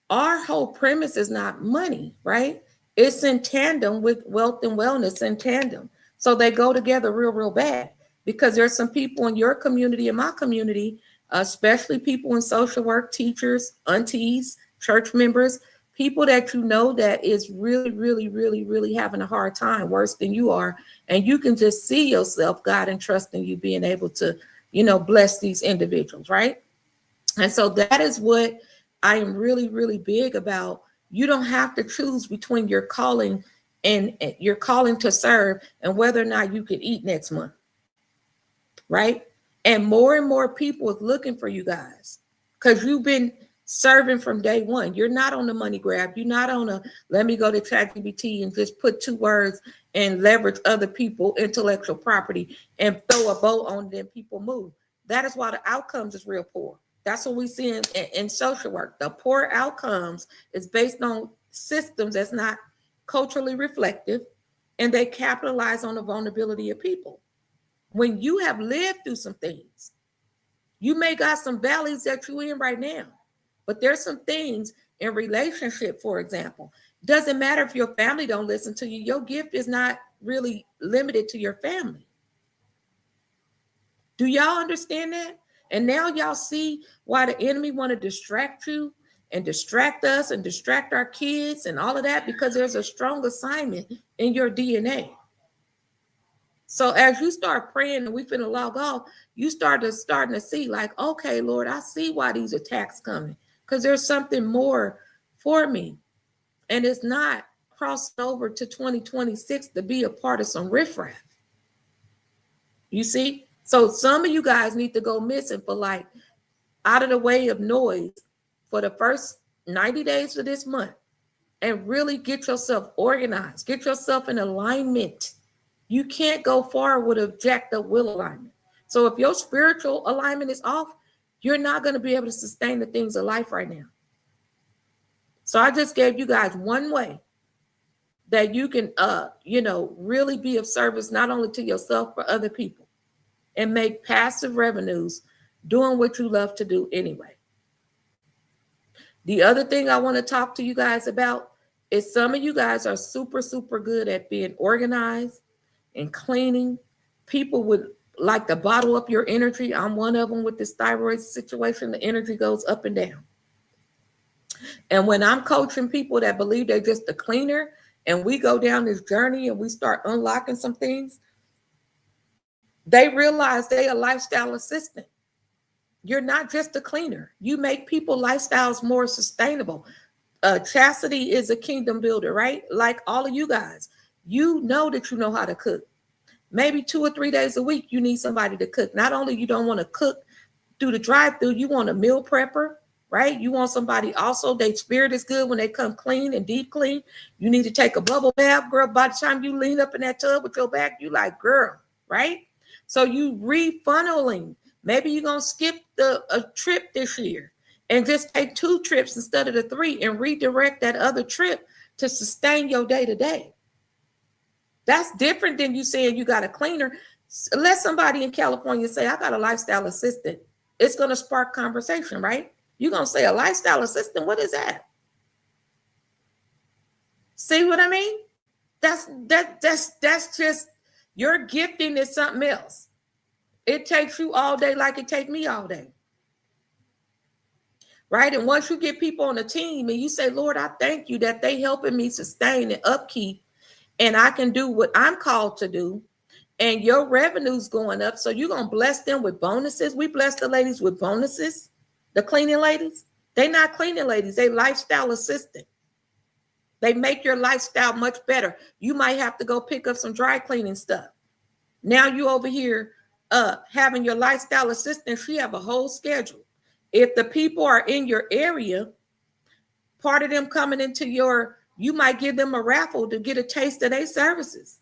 our whole premise is not money, right? It's in tandem with wealth and wellness in tandem. So they go together real bad, because there's some people in your community and my community, especially people in social work, teachers, aunties, church members, people that you know that is really having a hard time, worse than you are. And you can just see yourself, God, and trusting you being able to, bless these individuals, right? And so that is what I am really big about. You don't have to choose between your calling and your calling to serve and whether or not you can eat next month, right? And more people is looking for you guys because you've been serving from day one. You're not on the money grab. You're not on let me go to ChatGPT and just put 2 words and leverage other people's intellectual property and throw a bow on them. People move. That is why the outcomes is real poor. That's what we see in social work. The poor outcomes is based on systems that's not culturally reflective, and they capitalize on the vulnerability of people. When you have lived through some things, you may got some valleys that you're in right now, but there's some things in relationship, for example. Doesn't matter if your family don't listen to you. Your gift is not really limited to your family. Do y'all understand that? And now y'all see why the enemy want to distract you and distract us and distract our kids and all of that, because there's a strong assignment in your DNA. So as you start praying and we finna log off, you starting to see like, okay, Lord, I see why these attacks coming, because there's something more for me. And it's not crossing over to 2026 to be a part of some riffraff. You see? So some of you guys need to go missing for like out of the way of noise for the first 90 days of this month and really get yourself organized, get yourself in alignment. You can't go far with a jacked up will alignment. So if your spiritual alignment is off, you're not going to be able to sustain the things of life right now. So I just gave you guys one way that you can, really be of service, not only to yourself, but other people, and make passive revenues doing what you love to do anyway. The other thing I want to talk to you guys about is some of you guys are super, super good at being organized and cleaning. People would like to bottle up your energy. I'm one of them with this thyroid situation. The energy goes up and down. And when I'm coaching people that believe they're just a cleaner, and we go down this journey and we start unlocking some things, they realize they're a lifestyle assistant. You're not just a cleaner. You make people lifestyles more sustainable. Chastity is a kingdom builder, right? Like all of you guys, you know that you know how to cook. Maybe 2 or 3 days a week, you need somebody to cook. Not only you don't want to cook through the drive-through, you want a meal prepper, right? You want somebody also, their spirit is good when they come clean and deep clean. You need to take a bubble bath, girl. By the time you lean up in that tub with your back, you like, girl, right? So you refunneling. Maybe you're going to skip a trip this year and just take 2 trips instead of the 3 and redirect that other trip to sustain your day-to-day. That's different than you saying you got a cleaner. Let somebody in California say, I got a lifestyle assistant. It's going to spark conversation, right? You're going to say a lifestyle assistant. What is that? See what I mean? That's just, your gifting is something else. It takes you all day like it takes me all day. Right? And once you get people on the team and you say, Lord, I thank you that they helping me sustain and upkeep, and I can do what I'm called to do, and your revenue's going up. So you're going to bless them with bonuses. We bless the ladies with bonuses. The cleaning ladies, they not cleaning ladies. They lifestyle assistant. They make your lifestyle much better. You might have to go pick up some dry cleaning stuff. Now you over here having your lifestyle assistant, she have a whole schedule. If the people are in your area, part of them coming into you might give them a raffle to get a taste of their services,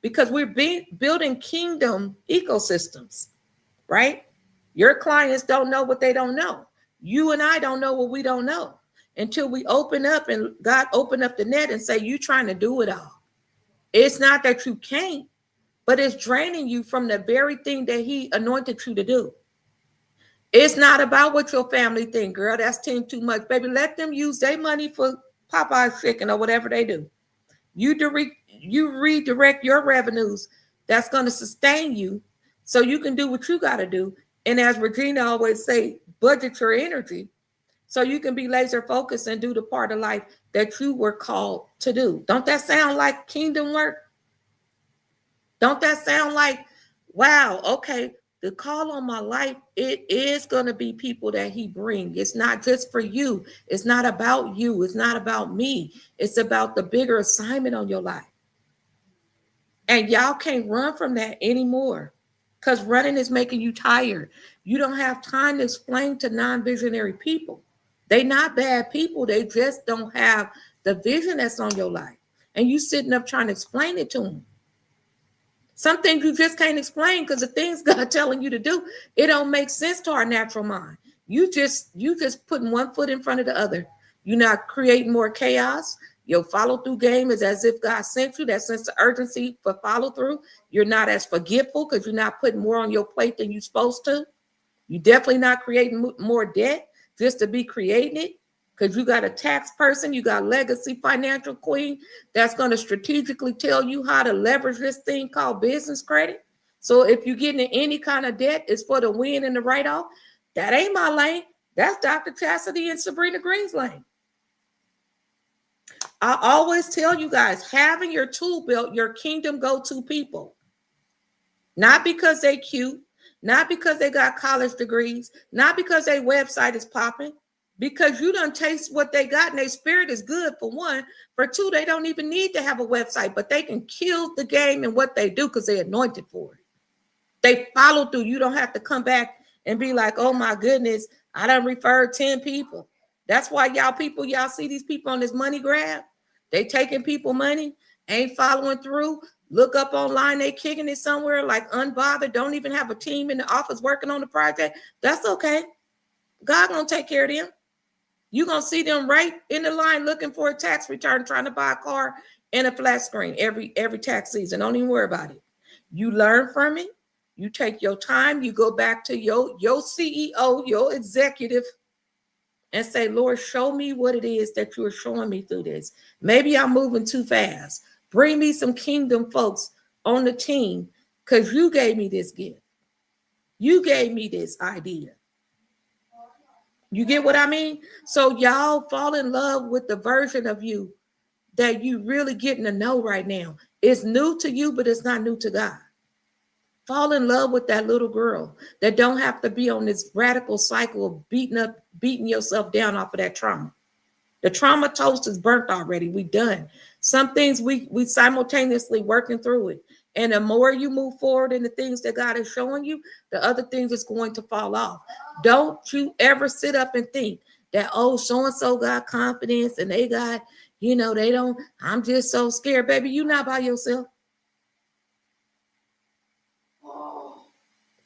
because we're building kingdom ecosystems, right? Your clients don't know what they don't know. You and I don't know what we don't know until we open up and God open up the net and say, you trying to do it all. It's not that you can't, but it's draining you from the very thing that he anointed you to do. It's not about what your family think, girl. That's too much. Baby, let them use their money for Popeye's chicken or whatever they do. You redirect your revenues that's going to sustain you so you can do what you got to do. And as Regina always say, budget your energy so you can be laser focused and do the part of life that you were called to do. Don't that sound like kingdom work? Don't that sound like, wow, okay, the call on my life, it is going to be people that he brings. It's not just for you. It's not about you. It's not about me. It's about the bigger assignment on your life. And y'all can't run from that anymore, because running is making you tired. You don't have time to explain to non-visionary people. They're not bad people. They just don't have the vision that's on your life. And you sitting up trying to explain it to them. Some things you just can't explain because the things God telling you to do, it don't make sense to our natural mind. You just putting one foot in front of the other. You're not creating more chaos. Your follow-through game is as if God sent you, that sense of urgency for follow-through. You're not as forgetful because you're not putting more on your plate than you're supposed to. You're definitely not creating more debt just to be creating it, Because you got a tax person, you got legacy financial queen that's going to strategically tell you how to leverage this thing called business credit. So if you get into any kind of debt, it's for the win and the write-off. That ain't my lane. That's Dr. Chastity and Sabrina Green's lane. I always tell you guys, having your tool belt, your kingdom go-to people. Not because they cute, not because they got college degrees, not because their website is popping, because you done taste what they got and their spirit is good, for one. For two, they don't even need to have a website, but they can kill the game in what they do because they're anointed for it. They follow through. You don't have to come back and be like, oh my goodness, I done referred 10 people. That's why y'all see these people on this money grab. They taking people money, ain't following through. Look up online, they kicking it somewhere like unbothered, don't even have a team in the office working on the project. That's okay. God gonna take care of them. You're gonna see them right in the line looking for a tax return, trying to buy a car and a flat screen every tax season. Don't even worry about it. You learn from it. You take your time. You go back to your CEO, your executive, and say, Lord, show me what it is that you are showing me through this. Maybe I'm moving too fast. Bring me some kingdom folks on the team because you gave me this gift. You gave me this idea. You get what I mean? So y'all fall in love with the version of you that you really getting to know right now. It's new to you, but it's not new to God. Fall in love with that little girl that don't have to be on this radical cycle of beating yourself down off of that trauma. The trauma toast is burnt already. We done. Some things we simultaneously working through it. And the more you move forward in the things that God is showing you, the other things is going to fall off. Don't you ever sit up and think that, oh, so-and-so got confidence and they got, they don't, I'm just so scared. Baby, you not by yourself.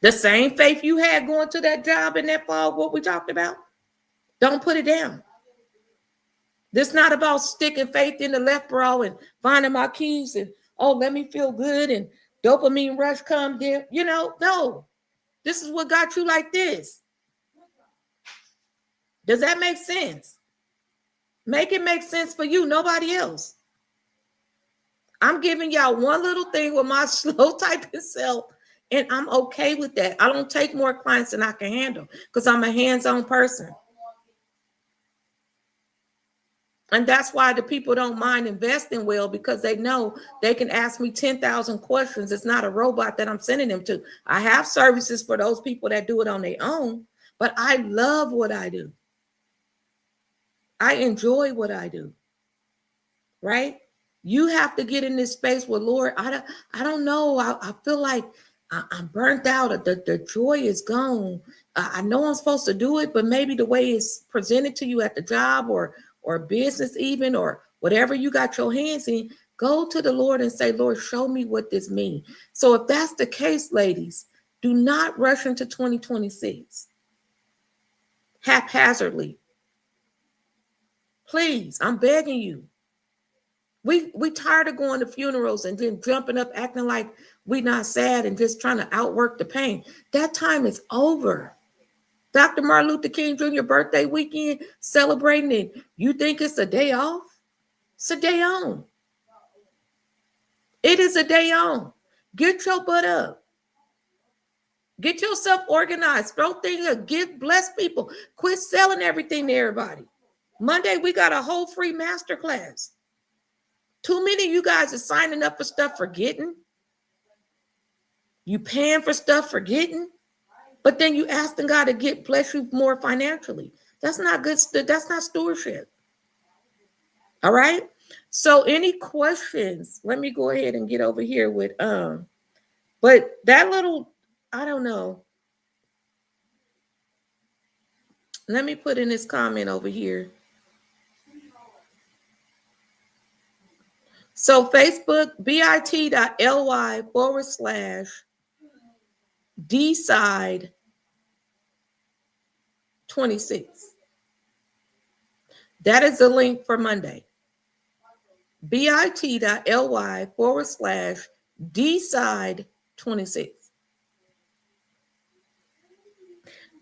The same faith you had going to that job in that fall, what we talked about, don't put it down. This not about sticking faith in the left bra and finding my keys and, oh, let me feel good and dopamine rush come there. No. This is what got you like this. Does that make sense? Make it make sense for you, nobody else. I'm giving y'all one little thing with my slow typing self, and I'm okay with that. I don't take more clients than I can handle because I'm a hands-on person. And that's why the people don't mind investing well, because they know they can ask me 10,000 questions. It's not a robot that I'm sending them to. I have services for those people that do it on their own, but I love what I do. I enjoy what I do, right? You have to get in this space where, Lord, I don't know. I feel like I'm burnt out. The joy is gone. I know I'm supposed to do it, but maybe the way it's presented to you at the job or business even, or whatever you got your hands in, go to the Lord and say, Lord, show me what this means. So if that's the case, ladies, do not rush into 2026 haphazardly. Please, I'm begging you. We tired of going to funerals and then jumping up, acting like we not sad and just trying to outwork the pain. That time is over. Dr. Martin Luther King Jr. birthday weekend, celebrating it. You think it's a day off? It's a day on. It is a day on. Get your butt up. Get yourself organized. Throw things up. Bless people. Quit selling everything to everybody. Monday, we got a whole free masterclass. Too many of you guys are signing up for stuff forgetting. You paying for stuff forgetting. But then you asking God to bless you more financially. That's not good. That's not stewardship. All right. So any questions? Let me go ahead and get over here with but that little, I don't know. Let me put in this comment over here. So Facebook, bit.ly/DSide26. That is the link for Monday. bit.ly/DSide26.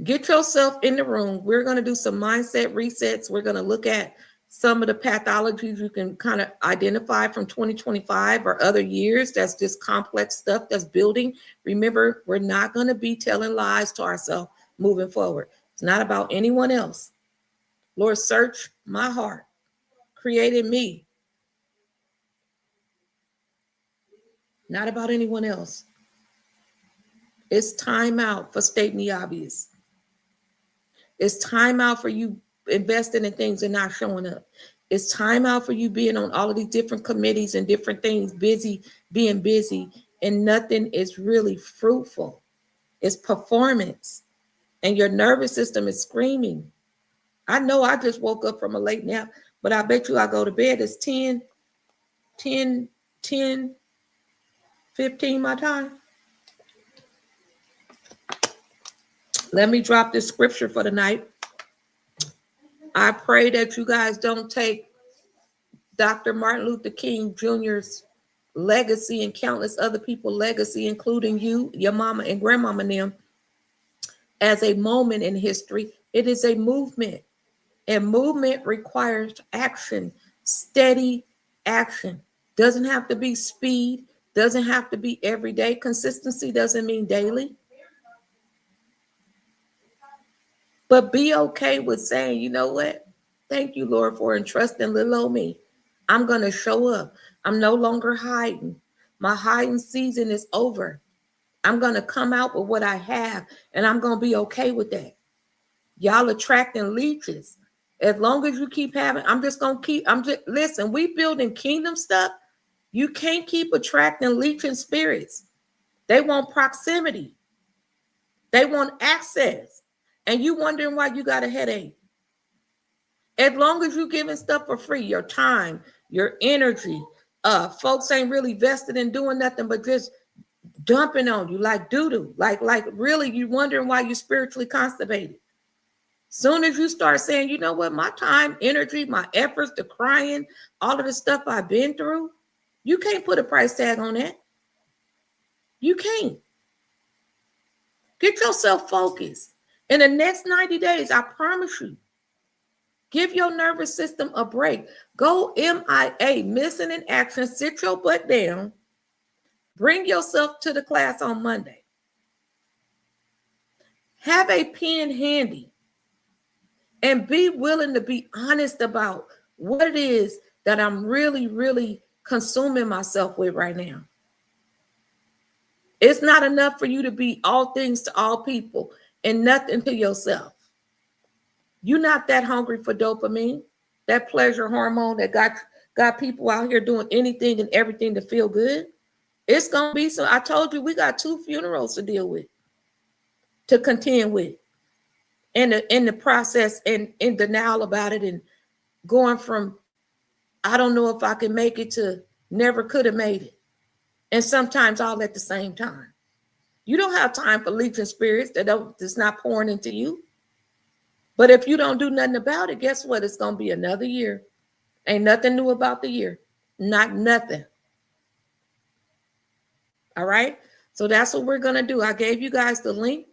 Get yourself in the room. We're going to do some mindset resets. We're going to look at some of the pathologies you can kind of identify from 2025 or other years. That's just complex stuff that's building. Remember, we're not going to be telling lies to ourselves moving forward. It's not about anyone else. Lord, search my heart, created me. Not about anyone else. It's time out for stating the obvious. It's time out for you investing in things and not showing up. It's time out for you being on all of these different committees and different things, being busy, and nothing is really fruitful. It's performance, and your nervous system is screaming. I know I just woke up from a late nap, but I bet you I go to bed. It's 10, 15 my time. Let me drop this scripture for the night. I pray that you guys don't take Dr. Martin Luther King Jr.'s legacy and countless other people's legacy, including you, your mama and grandmama and them, as a moment in history. It is a movement, and movement requires action, steady action. Doesn't have to be speed, doesn't have to be every day. Consistency doesn't mean daily. But be okay with saying, you know what? Thank you, Lord, for entrusting little old me. I'm going to show up. I'm no longer hiding. My hiding season is over. I'm going to come out with what I have, and I'm going to be okay with that. Y'all attracting leeches. As long as you keep having, listen, we building kingdom stuff. You can't keep attracting leeching spirits. They want proximity. They want access. And you wondering why you got a headache. As long as you giving stuff for free, your time, your energy, folks ain't really vested in doing nothing but just dumping on you like doo-doo. Like really you wondering why you're spiritually constipated. Soon as you start saying, you know what, my time, energy, my efforts, the crying, all of the stuff I've been through, you can't put a price tag on that. You can't. Get yourself focused. In the next 90 days, I promise you, give your nervous system a break. Go MIA, missing in action, sit your butt down, bring yourself to the class on Monday. Have a pen handy and be willing to be honest about what it is that I'm really, really consuming myself with right now. It's not enough for you to be all things to all people and nothing to yourself. You're not that hungry for dopamine, that pleasure hormone that got people out here doing anything and everything to feel good. It's going to be so. I told you we got 2 funerals to deal with, to contend with in the process and in denial about it, and going from I don't know if I can make it to never could have made it. And sometimes all at the same time. You don't have time for leeching spirits that's not pouring into you. But if you don't do nothing about it, guess what? It's going to be another year. Ain't nothing new about the year. Not nothing. All right? So that's what we're going to do. I gave you guys the link